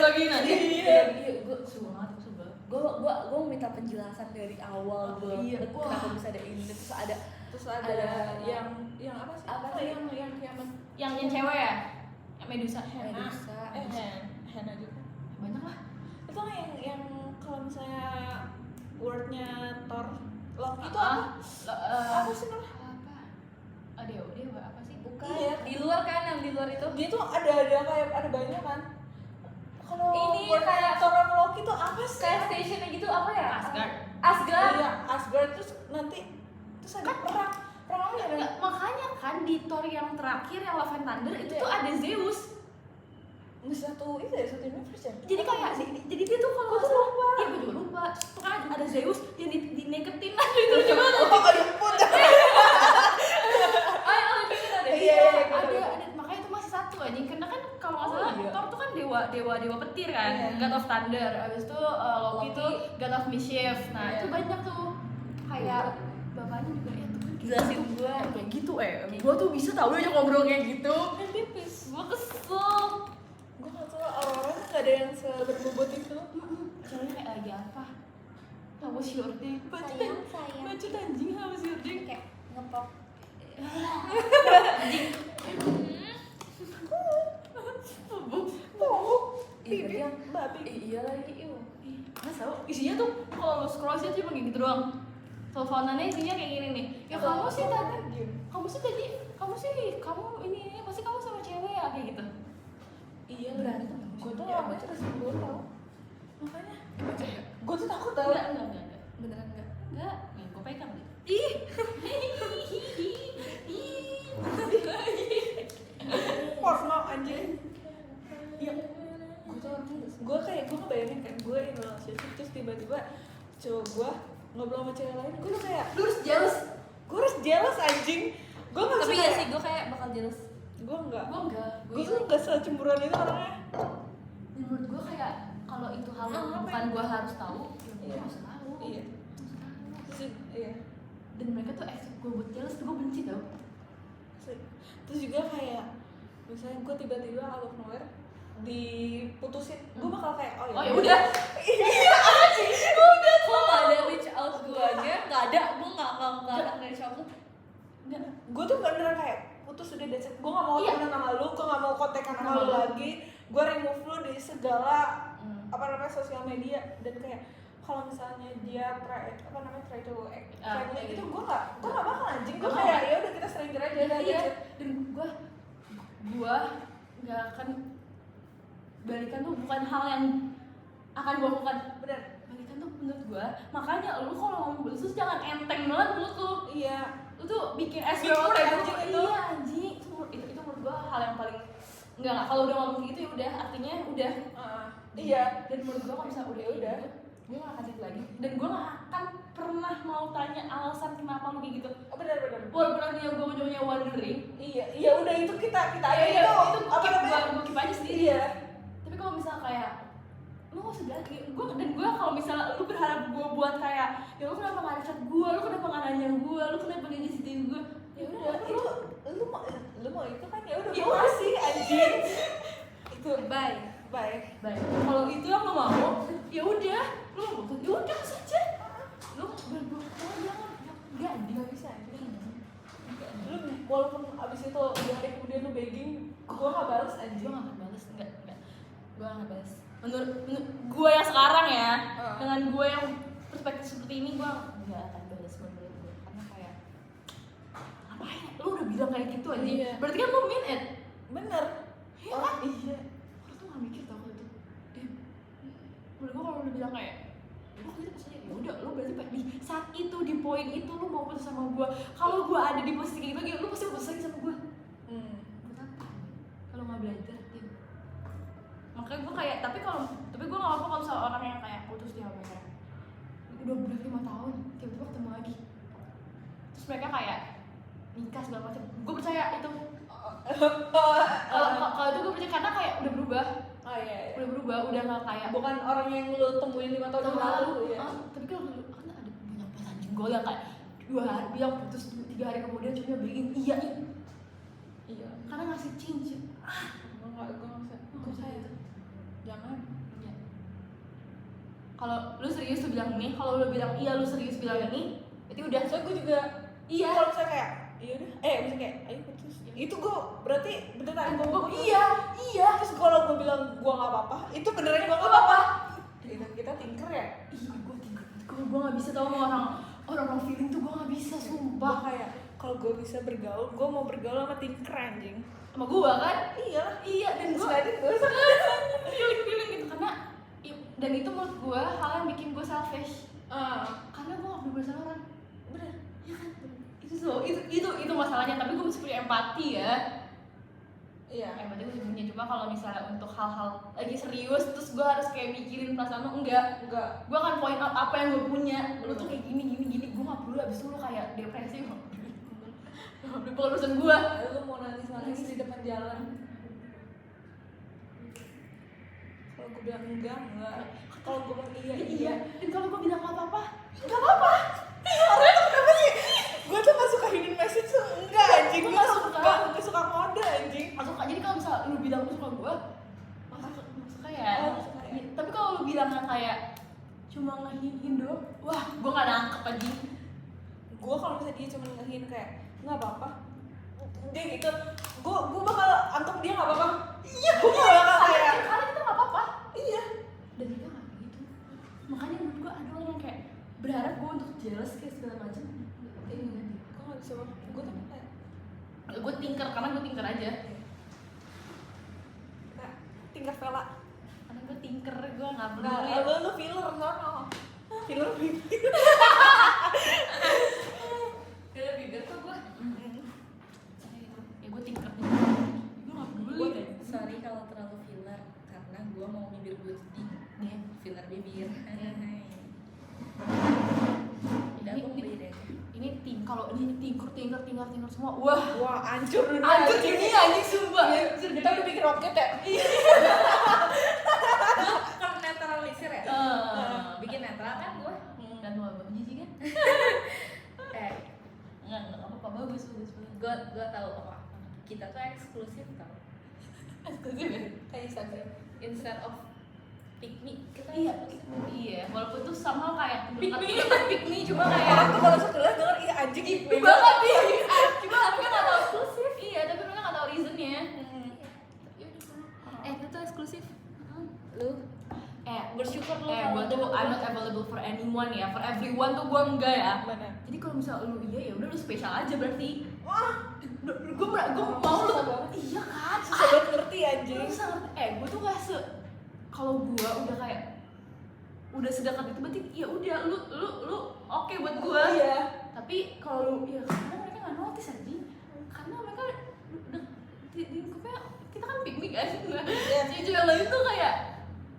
lagi nanti iya gue seru banget gue minta penjelasan dari awal kenapa bisa ada ini terus ada yang apa sih apa sih yang kiamat yang cewek ya yang Medusa Hena juga banyak lah itu yang kalau misalnya wordnya Thor Loki itu apa sih namanya apa dewa apa sih bukan iya. di luar kan yang di luar itu dia tuh ada kayak ada banyak kan kalau ini wordnya kayak Thor sama Loki tuh apa sih kayak stationnya gitu apa ya Asgard iya Asgard terus nanti ada perang apa ya Nggak, makanya kan di Thor yang terakhir yang Love and Thunder itu tuh ada Zeus satu universe ya jadi kayak jadi dia tuh kalau nggak salah iya gue juga lupa tuh kan ada Zeus yang dineketin aja itu lucu banget ada pun ada makanya itu masih satu aja karena kan kalau nggak salah Thor tuh kan dewa petir kan God of Thunder abis itu Loki tuh God of Mischief nah itu banyak tuh kayak bapaknya juga ya tuh kan Jelasin gua. kayak gitu gua tuh bisa tahu aja ngobrol kayak gitu. tipis. Gua kesel. Gue nggak tahu orang-orang nggak ada yang seberbobot itu. Caranya kayak lagi apa? How was your day? Sayang. Bacot anjing, how was your day? Kayak ngepop. Pipi yang babi. iya lagi iu. Masa isinya tuh kalau lu scroll sih cuma gitu doang. Teleponannya isinya kayak gini nih. Ya kamu sih kamu ini pasti kamu sama cewek ya kayak gitu. Iya Berantem. Gue tuh Ya, orangnya terus gue tau. Makanya Gue tuh takut tau. enggak. Beneran enggak? Enggak, nih gue pegang deh. Porno anjing. Iya. Gue tuh orangnya gue kayak gue ngebayangin kan gue in relationship terus tiba-tiba cowok gue ngobrol sama cewek lain, gue tuh kayak Lu harus jealous. gue harus jealous anjing. Gue nggak Tapi bisa ya sih gue kayak bakal jealous. gue enggak. Gue enggak. Gue tuh nggak secemburuan itu orangnya. Menurut gue kayak kalau itu hal yang bukan gue harus tahu, ya gue Iya. harus tahu. Iya. Iya. Dan mereka tuh expect gue buat jealous, tuh gue benci tau. Terus juga kayak misalnya gue tiba-tiba out of nowhere diputusin, gue bakal kayak Oh ya udah. Kok nggak ada reach out guanya? Nggak ada, gue nggak akan reach out tuh. Enggak. gue tuh beneran kayak putus udah that's it. Gue gak mau Iya. temenan sama lu, gue gak mau kontekan sama Sama lu lu. lagi. Gue remove lu dari segala apa namanya sosial media. Dan kayak kalau misalnya dia try to act friendly iya. gitu, gue gak bakal anjing. Gue Nggak kayak mau. ya udah kita stranger aja udah Iya. that's it. Dan gue nggak akan balikan tuh bukan hal yang akan gue lakukan. Bener. Balikan tuh menurut gue, makanya lu kalau ngomong balas tuh jangan enteng banget mulut lu. Iya. Lu tuh bikin es Bikin dawet anjing gitu. itu. Iya anjing. Itu menurut gue hal yang paling nggak kalau udah ngomong gitu ya udah artinya udah. Iya. Dan menurut gue kalau misalnya udah Udah. gue gak akan chat lagi dan gue gak akan pernah mau tanya alasan kenapa lu kayak gitu. Bener. Walaupun nantinya gue ujungnya wondering, Iya udah itu kita aja iya, itu apa namanya? gue keep aja sendiri. Iya. Tapi kalau misalnya kayak lu gak usah lagi gue kalau misalnya lu berharap gue buat kayak ya lu kenapa gak chat gue, lu kenapa gak nanya gue, lu kenapa gak ngisitin gue, Ya udah itu lu mau itu kan ya udah Ya gue udah. kasih anjing. Itu Bye. baik. baik. Kalau itu yang lo mau, ya udah, lu mau putus, ya udah saja. Lu berdua jangan dia bisa anjing. Lu walaupun abis itu 2 hari kemudian lu begging, gua gak bales Gue anjing. gak akan balas, enggak gue gak akan balas. Menurut gue yang sekarang ya, dengan gue yang perspektif seperti ini, gue gak akan balas menurut gue. Karena kayak ngapain? Lu udah bilang kayak gitu aja, Iya. berarti kan lu mean it. Bener. Iya Orang kan? iya. Orang tuh gak mikir tau kalau itu. Menurut gue kalau udah bilang kayak lu gitu pas aja, ya udah lu berarti di saat itu, di poin itu lu mau putus sama gue. Kalau gue ada di posisi kayak gitu, lu pasti putus lagi sama gue. Buat apa? Kalau nggak belajar, tim. Makanya gue kayak, tapi gue nggak apa kalau misalnya orang yang kayak putus dia sama mereka udah berapa 5 tahun, tiba-tiba ketemu lagi, terus mereka kayak nikah segala macam. Gue percaya itu. Kalau itu gue percaya karena kayak udah berubah, Iya. udah berubah, udah nggak kayak Bukan orang yang lu temuin 5 tahun yang lalu ya. Tapi kalau dulu kan ada banyak pasangan jenggol yang kayak 2 hari yang putus 3 hari kemudian cuma beliin iya Iya. karena ngasih cincin. Gua nggak bisa. Gua kayak jangan. Ya. Kalau lu serius tuh bilang ini, kalau lu bilang iya lu serius bilang ini, berarti udah. Soalnya gue juga Iya. kalau misalnya kayak iya udah bisa kayak ayo putus. Itu gue berarti beneran gue Iya. Terus kalau gue bilang gue nggak apa-apa, itu beneran gue nggak apa-apa. Kita tinker ya. Ih, gue tinggal. Gue nggak bisa tau sama orang feeling tuh gue nggak bisa Gue sumpah. kayak kalau gue bisa bergaul, gue mau bergaul sama tinker anjing. Sama gue kan? Iya Dan gue feeling gitu karena dan itu menurut gue hal yang bikin gue selfish. Karena gue gak berubah sama orang. bener. Ya kan? Itu masalahnya. Tapi gue masih punya empati ya. Iya. Empati gue punya, cuma kalau misalnya untuk hal-hal lagi serius terus gue harus kayak mikirin perasaan lo, enggak. Gue akan point out apa yang gue punya. Lu tuh kayak gini. Gue gak perlu abis itu lu kayak depresi. Bukan urusan gue. Lu mau nangis di depan jalan. Kalau gue bilang enggak. Kalau gue bilang iya. Dan kalau gue bilang gak apa-apa, gak apa-apa. Orang itu kenapa sih? cuma ngehin doang, wah gue nggak nangkep aja. Gue kalau misalnya dia cuma ngehin kayak nggak apa-apa, dia gitu, gue bakal anggap dia nggak apa-apa. Iya, gue bakal kayak karena kita nggak apa-apa. iya. Dan kita nggak gitu. Makanya menurut gue ada orang yang kayak berharap gue untuk jealous kayak segala macam. Kayak gimana? Gue nggak bisa, gue tuh kayak Gue tinker karena gue tinker aja. nah, tingkat Vela. Karena gue tinker, gue nggak Nah, peduli. lu filler sono. Filler bibir. Kayak bibir tuh gue. Ya gue tinker. Gue nggak peduli. Gue Kayak. sorry kalau terlalu filler karena gue mau bibir gue sedih. Iya. Filler bibir. Udah Ini- aku mau bibir aja. Ini kalau ini tinker semua. Wah, Wah, hancur dunia. anjir ini anjing sumpah. Anjir, kita udah bikin roket ya. Kan netralisir ya? Bikin netral kan gue. Dan mau apa jijik kan? Nggak apa-apa, bagus. Gue tahu apa. Kita tuh eksklusif tau. Eksklusif ya? Kayak Instagram. Instead of pick me, kita Iya, eksklusif. iya. Walaupun tuh somehow kayak Pick me. pick me cuma Orang kayak tuh kalau sekelas denger iya anjing gitu. banget iya. Cuma mereka nggak tahu eksklusif. Iya, tapi mereka nggak tahu reasonnya. Itu tuh eksklusif. Lu Bersyukur lu gue kalau tuh I'm not available for anyone ya, for everyone tuh gue enggak ya. Mana? Jadi kalau misal lu iya ya udah lu spesial aja berarti. Wah, Gue mau lu. Susah banget. Iya kan? susah banget ngerti anjing. Gue bisa ngerti. Gue tuh gak kalau gue udah kayak udah sedekat itu berarti ya udah lu oke buat gue. Iya. Tapi kalau lu ya kadang mereka nggak notice aja karena mereka udah di lingkupnya kita kan piknik kan. Iya. Cucu yang lain tuh kayak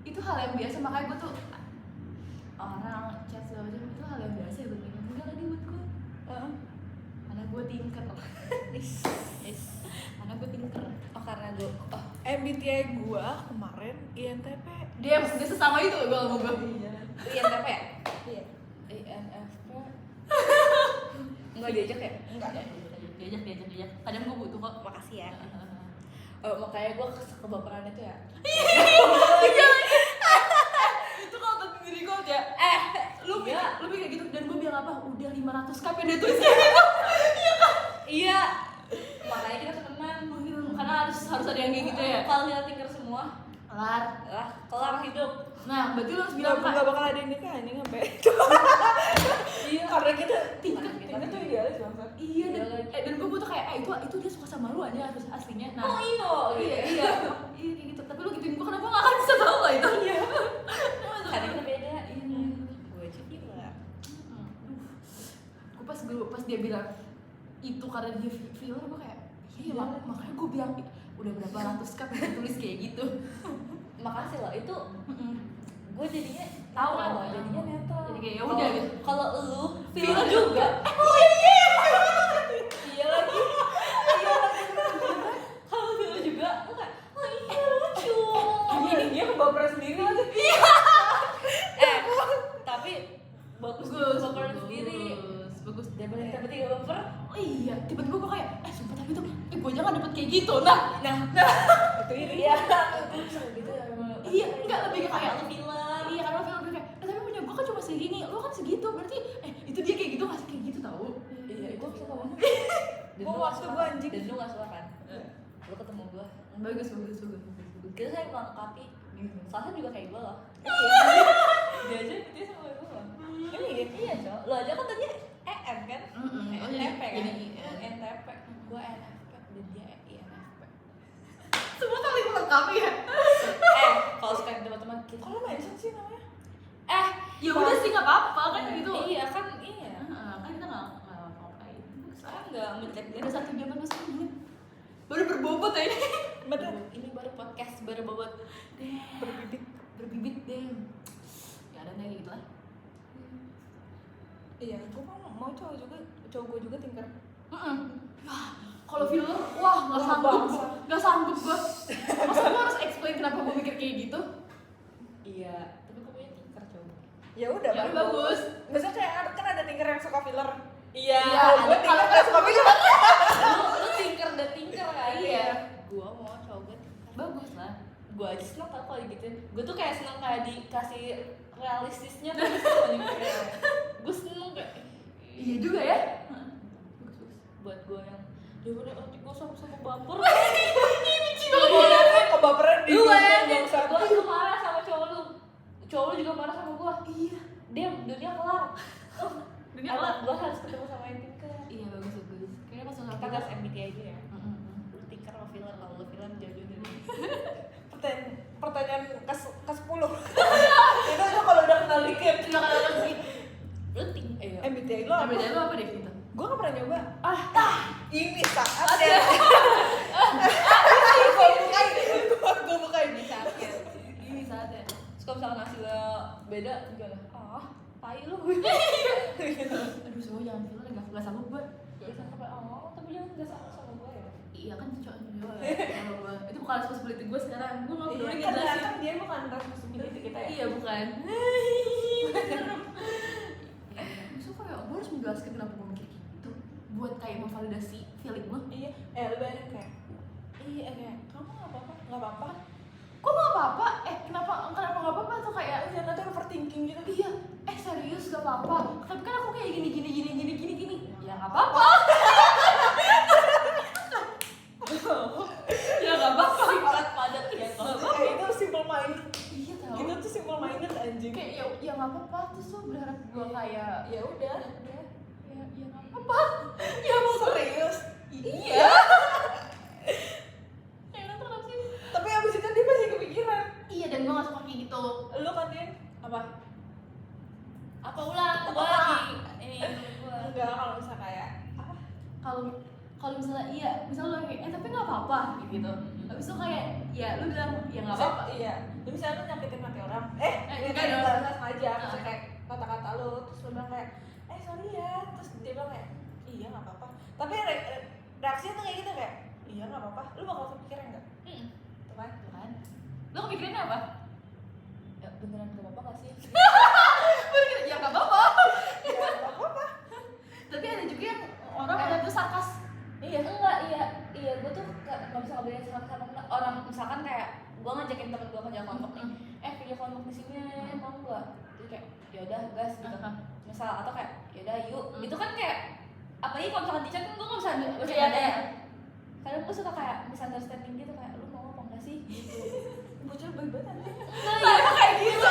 itu hal yang biasa, makanya gue tuh orang chat segala macam itu hal yang biasa ya buat mereka, enggak tadi buat gue karena gue tinker. Karena gue tinker. oh karena gue MBTI gua kemarin INTP. Dia sesama itu gue sama gue. Iya. INTP ya? Iya. INFP enggak diajak ya? Enggak. Diajak kadang gue butuh kok. Makasih ya. Makanya gue kebaperan itu ya. Itu kalau tapi diri gue ya lu iya. lu kayak gitu dan gue bilang apa udah 500 kp dia tulis Iya. Makanya kita temenan. karena harus ada yang kayak gitu ya. Kalau kita tinker semua, Kelar. kelar hidup. Nah berarti lu harus bilang Enggak kan bakal ada yang nikah anjing sampai. Iya. Karena kita tinker kita tuh idealis banget. iya Iya dan, lagi. dan gue butuh kayak itu dia suka sama lu aja harus aslinya. Nah Oh ino. iya kayak gitu tapi lu gituin gue karena gue gak akan bisa tahu lah itu. Iya. Karena kita beda. Gue aja gila. Gue pas dia bilang itu karena dia filler gue kayak iya makanya gue bilang udah berapa ratus kali dia tulis kayak gitu. Makasih loh itu. Gue jadinya Tahu netral kan? loh, jadinya netral. Jadi kayak ya udah Kalau- gitu. Kalau lu filler juga. Iya lagi. Kalau filler juga, lu kayak oh iya lucu. Ini dia kebaperan sendiri lagi. Tapi bagus baperan sendiri. Bagus. Daripada kita bertiga baper. Oh iya, tiba-tiba gue kayak, sumpah tapi tuh, gue aja gak dapet kayak gitu. Nah, Itu iri. Iya. Gue bisa gitu ya. iya, enggak lebih ke kayak lu filler. iya karena film gue kayak, tapi punya gue kan cuma segini, lu kan segitu, berarti itu dia kayak gitu nggak kayak gitu tau? Iya itu suka banget. Gua waktu gua anjing. Dan lu gak suka kan? Lu ketemu gua. Bagus. Kita saya melengkapi. Salsa juga kayak gua loh. Dia aja dia sama gua loh. Iya cowok. Lu aja kan tadi EN kan? NTP kan? NTP. Gua NFP dan dia INFP. Semua saling melengkapi ya? Kalau suka teman-teman kita. Kalau mention sih namanya. Ya udah sih nggak apa-apa kan gitu. Iya kan iya. Kan kita nggak apa-apain. Sekarang nggak ngecek dia. Udah 1 jam 40 menit. Baru berbobot ya ini. Bener. Ini baru podcast baru bobot. Berbibit deh. Ya ada kayak gitu lah. Iya, gua mau cowok gua juga tinker. Kalau filler, wah nggak sanggup gua. Masa gua harus explain kenapa gua mikir kayak gitu? Iya. Tapi kok punya tinker coba. Ya udah, Ya bagus. Biasanya kayak kan ada tinker yang suka filler. Iya. Kalau gua tinker yang suka filler. Lu tinker dan tinker kan? Iya. Gua mau cowok gue tinker. Bagus lah. Gue aja seneng tau kalau gitu. Gue tuh kayak seneng kayak dikasih realistisnya tuh banyak kayak gue seneng kayak Iya juga ya. buat gue yang daripada nanti gue sama baper kebaperan di gue bangsa. gue marah sama cowok lu juga marah sama gue. Iya, dia dunia kelar. Dunia kelar. Gue harus ketemu sama yang tinker. Iya bagus. Kayaknya pas Kita tes MBTI aja ya. Lu tinker sama filler, kalau lu filler jauh dari Pertanyaan ke-10. Itu kalau udah kenal dikit. Tidak ada lagi. lu tinker. MBTI lo apa? Namanya lu apa deh gitu? Gue gak pernah nyoba. Ini Ada. saatnya. Gue bukain. Saatnya. Ini saatnya. Terus kalau misalkan hasilnya beda juga lah. Tai lu. Aduh semua jangan filler, nggak sanggup gue. Biasa sampai tapi jangan nggak sama gue ya. Iya kan cocok juga ya. Kalau gue itu bukan responsibility gue sekarang. Gue nggak peduli Iya, ngejelasin. kan dia bukan responsibility kita ya. Iya bukan. Maksudnya kayak gue harus menjelaskan kenapa gue mikir gitu. Buat kayak memvalidasi feeling lo. Iya, lu bayangin kayak kayak kamu nggak apa-apa, nggak apa-apa. Kok nggak apa-apa? Kenapa nggak apa-apa tuh kayak Ya nanti overthinking gitu. iya. Serius gak apa-apa. Tapi kan aku kayak gini. Ya nggak apa-apa. Ya nggak apa-apa. Padat ya. Kayak itu simple minded. Iya tahu. Gitu tuh simple minded anjing. Kayak ya nggak apa-apa. Terus lo berharap gue kayak Ya udah. ya nggak apa-apa. Ya mau Serius. iya. Kayak terus sih. Tapi abis itu dia masih kepikiran. Iya dan gue nggak suka kayak gitu. Lu kan Din apa? Apa ulang? Gue lagi ini gue. Enggak, kalau misalnya kayak apa? Kalau misalnya iya, misalnya lo kayak tapi nggak apa-apa gitu. Habis itu kayak ya lu bilang ya nggak apa-apa. Iya. Lu misalnya lu nyakitin hati orang. enggak dong. Enggak sengaja. Maksudnya kayak kata-kata lu terus lu bilang kayak sorry ya. Terus dia bilang kayak iya nggak apa-apa. Tapi reaksinya tuh kayak gitu kayak iya nggak apa-apa. Lu bakal kepikiran nggak? Tuh kan? Tuh kan. Lo kepikirannya apa? Ya beneran gak apa-apa gak sih? Ya nggak apa-apa. Iya nggak apa-apa. Tapi ada juga yang orang ada tuh sarkas. Iya enggak, iya gue tuh gak bisa ngebedain sama orang. Misalkan kayak gue ngajakin temen gue kerja kelompok nih, video kelompok di sini mau nggak? Jadi kayak ya udah gas gitu. Misal atau kayak ya udah yuk. Itu kan kayak apalagi kalau misalkan di chat kan gue nggak bisa ada ya. Kadang gue suka kayak misunderstanding gitu kayak lu mau apa enggak sih? Gitu. Bocor baik banget anjing. Nah, kayak gitu.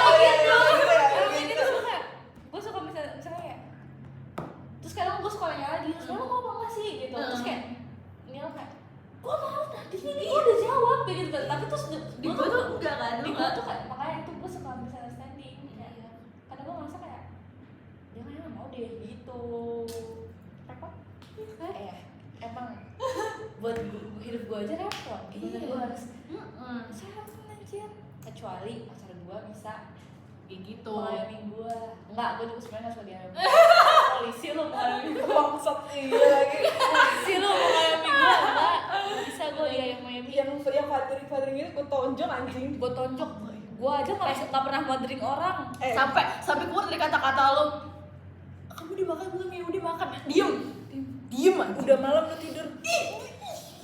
Ini tuh kayak gue suka misalnya kayak terus kadang gue suka nanya lagi, terus lu mau apa enggak sih gitu. Terus kayak ini lo kayak gue mau tadi ini gue udah jawab kayak gitu. Tapi terus Di gue tuh enggak kan. di gue tuh kayak makanya itu gue suka misunderstanding kayak kadang gue ngerasa kayak dia kayaknya nggak mau deh gitu. Apa? Emang buat hidup gue aja repot. Gimana gue harus saya anjir kecuali pacar gue bisa Kayak gitu. mengayomi gue. Enggak, gue juga sebenarnya nggak suka diayomi. Polisi lo mengayomi gue. Bangsat iya lagi. Polisi lo mengayomi gue. Enggak bisa gue diayomi. Yang fathering itu gue tonjok anjing. Gue tonjok. Gue aja nggak pernah mothering orang. Sampai keluar dari kata-kata lo. Kamu dimakan belum ya? Udah makan. Diem aja. Udah malam lu tidur.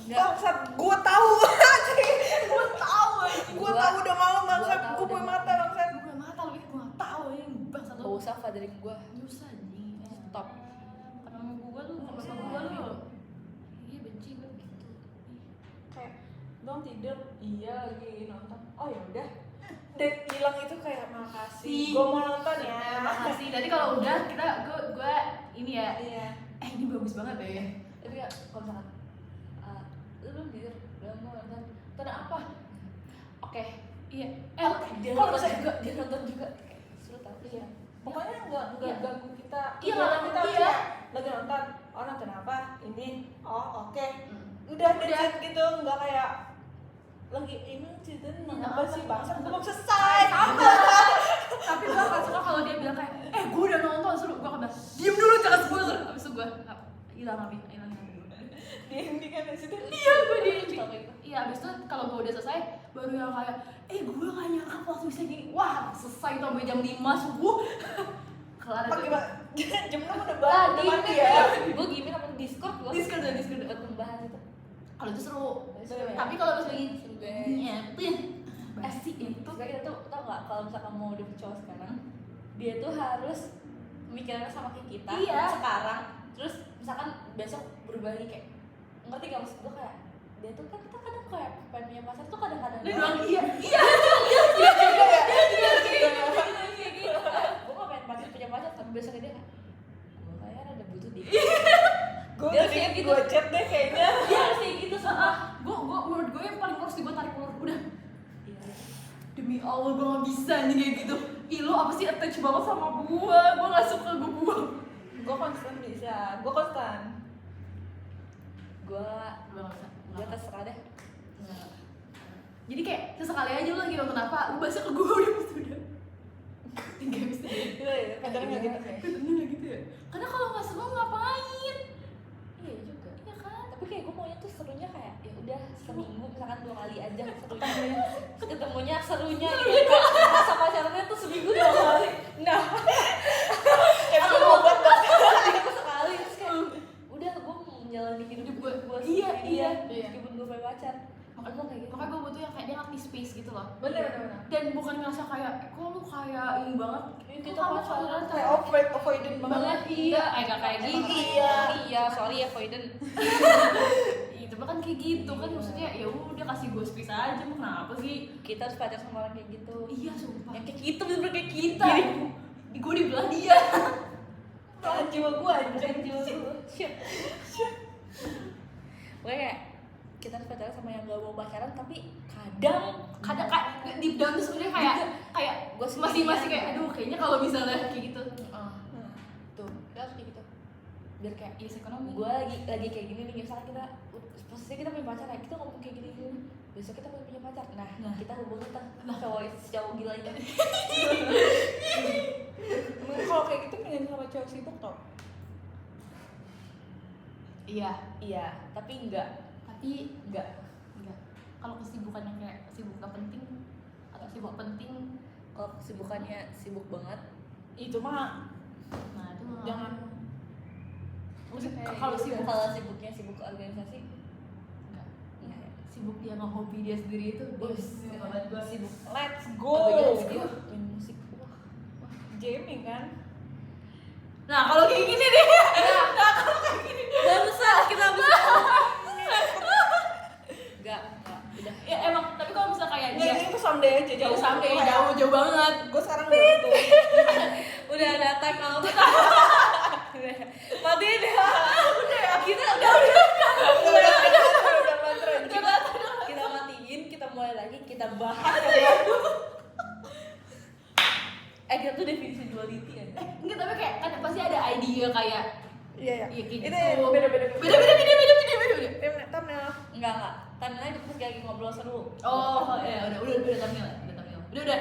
Enggak. Bangsat, gue tahu anjing. Gue tahu. Gue tahu udah malam bangsat. Gua tahu Gue punya udah mata bangsat. Gue gak mata lo itu gue gak tahu ya bangsa Gak lo. usah fathering gue. Nyusah nih. Stop. Karena sama gue tuh, Nggak usah. sama gue lo. Iya benci gue gitu. Kayak dong tidur. Iya lagi nonton. Oh ya udah. Dan hilang itu kayak makasih. Gue mau nonton ya. Makasih. Jadi kalau udah kita gue ini ya. Iya. Ini bagus banget deh. Tapi ya kalau misalkan lu belum tidur, udah mau nonton apa? Oke. Iya. Dia Kalau nonton misalnya- juga, dia nonton juga. Seru tau. Iya. Pokoknya nggak Iya. ganggu kita. Iya, Tujuan kita iya. kayak lagi nonton. Oh nonton apa? Ini. Oh oke. Udah deket gitu. Nggak kayak lagi ini cerita tentang Iya, apa apa? sih bangsat? Belum selesai. Tapi gue gak suka kalau dia bilang kayak gue udah nonton seru. Gue akan bilang diem dulu jangan spoiler. Abis itu gue hilang hilang. Di kan di situ. Iya gue di Tau kayak gitu. Iya abis itu kalau gue udah selesai baru yang kayak gue gak nyangka waktu bisa gini. Wah selesai tuh sampai jam 5 subuh. Kelar Pakai itu. jam 6 udah mati ya. Gue gimana sama Discord gue. Discord. buat membahas itu. Kalau itu seru. Seru ya? Tapi kalau pas lagi Seru guys. nyetin basi itu. Sebenernya kita tuh tau gak kalau misalkan mau dapet cowok sekarang dia tuh harus pemikirannya sama kayak kita Iya. sekarang, terus misalkan besok berubah lagi kayak, ngerti gak maksud gue kayak dia tuh kan kita kadang kayak pengen punya pacar tuh kadang-kadang Dia doang. bilang iya Gue gak pengen pacar punya pacar, tapi besoknya dia kayak gue kayak ada butuh dia. Gue Dia tadi kayak gitu. gue chat deh kayaknya. Dia harus kayak gitu sama. gue menurut gue yang paling harus gue tarik ulur udah. Iya. Demi Allah gue gak bisa nih kayak gitu. Ih lu apa sih attach banget sama gue gak suka gue buang. Gue konstan bisa, gue konstan. Gue Gue gak bisa. gue terserah deh. Jadi kayak sesekali aja lu lagi nonton apa, lu bahasa ke gue udah. Tinggal bisa. Iya ya, pacarnya nggak gitu kayak. Bener gak gitu ya? Karena kalau gak seru ngapain? Iya juga. Iya kan? Tapi kayak gue maunya tuh serunya kayak ya udah seminggu misalkan 2 kali aja ketemunya serunya gitu kan. Rasa pacarannya tuh seminggu 2 kali. Nah, Emang mau buat seminggu sekali terus kayak udah gue mau menjalani hidup gue Iya, iya. meskipun gue punya pacar. Makanya gue kayak gitu. Makanya gue butuh yang kayak dia ngerti space gitu loh. bener. Dan bukan ngerasa kayak, kok lu kayak ini banget. Kita Kok kamu pacaran Kayak avoidant banget. Iya, gak kayak gitu. Iya, sorry ya avoidant. Itu kan kayak gitu kan maksudnya ya udah kasih gue space aja mau kenapa sih? Kita harus pacaran sama orang kayak gitu. Iya sumpah. Yang kayak gitu bener-bener kayak kita. Gue dibelah dia. Belahan jiwa gue Bukan anjing. jiwa gue. Shit. Gue kayak kita harus pacaran sama yang gak mau pacaran tapi Kadang kayak deep down tuh sebenarnya kayak Gua masih kayak aduh kayaknya kalau misalnya kayak gitu. tuh kita harus kayak gitu biar kayak Iya ekonomi. gue lagi kayak gini nih misalnya kita posisinya kita punya pacar ya kita ngomong kayak gini besok kita punya pacar nah kita hubungin cowok gila itu. Emang kalau kayak gitu pengen sama cowok sibuk tau? Iya, Tapi enggak kalau kesibukan yang kayak sibuk gak penting atau sibuk penting, kalau kesibukannya sibuk banget Itu mah nah itu mah jangan. kalau sibuk kalau sibuknya sibuk organisasi enggak. enggak ya. Sibuk dia nge-hobi dia sendiri itu banget gua sibuk let's Go. dia main musik wah Jamming kan? Nah kalau kayak gini deh barusan kita bisa enggak udah ya emang tapi kalau misalnya kayak dia Ini tuh someday aja jauh sampai jauh banget. Gue sekarang udah butuh. udah ada time out matiin ya kita udah kita matiin kita mulai lagi kita bahas kita tuh definisi duality ya Enggak tapi kayak kan pasti ada ide kayak Iya iya kayak Ini gitu. beda-beda. enggak Thumbnail. timeline itu pas lagi ngobrol seru Oh ya udah tamil. Udah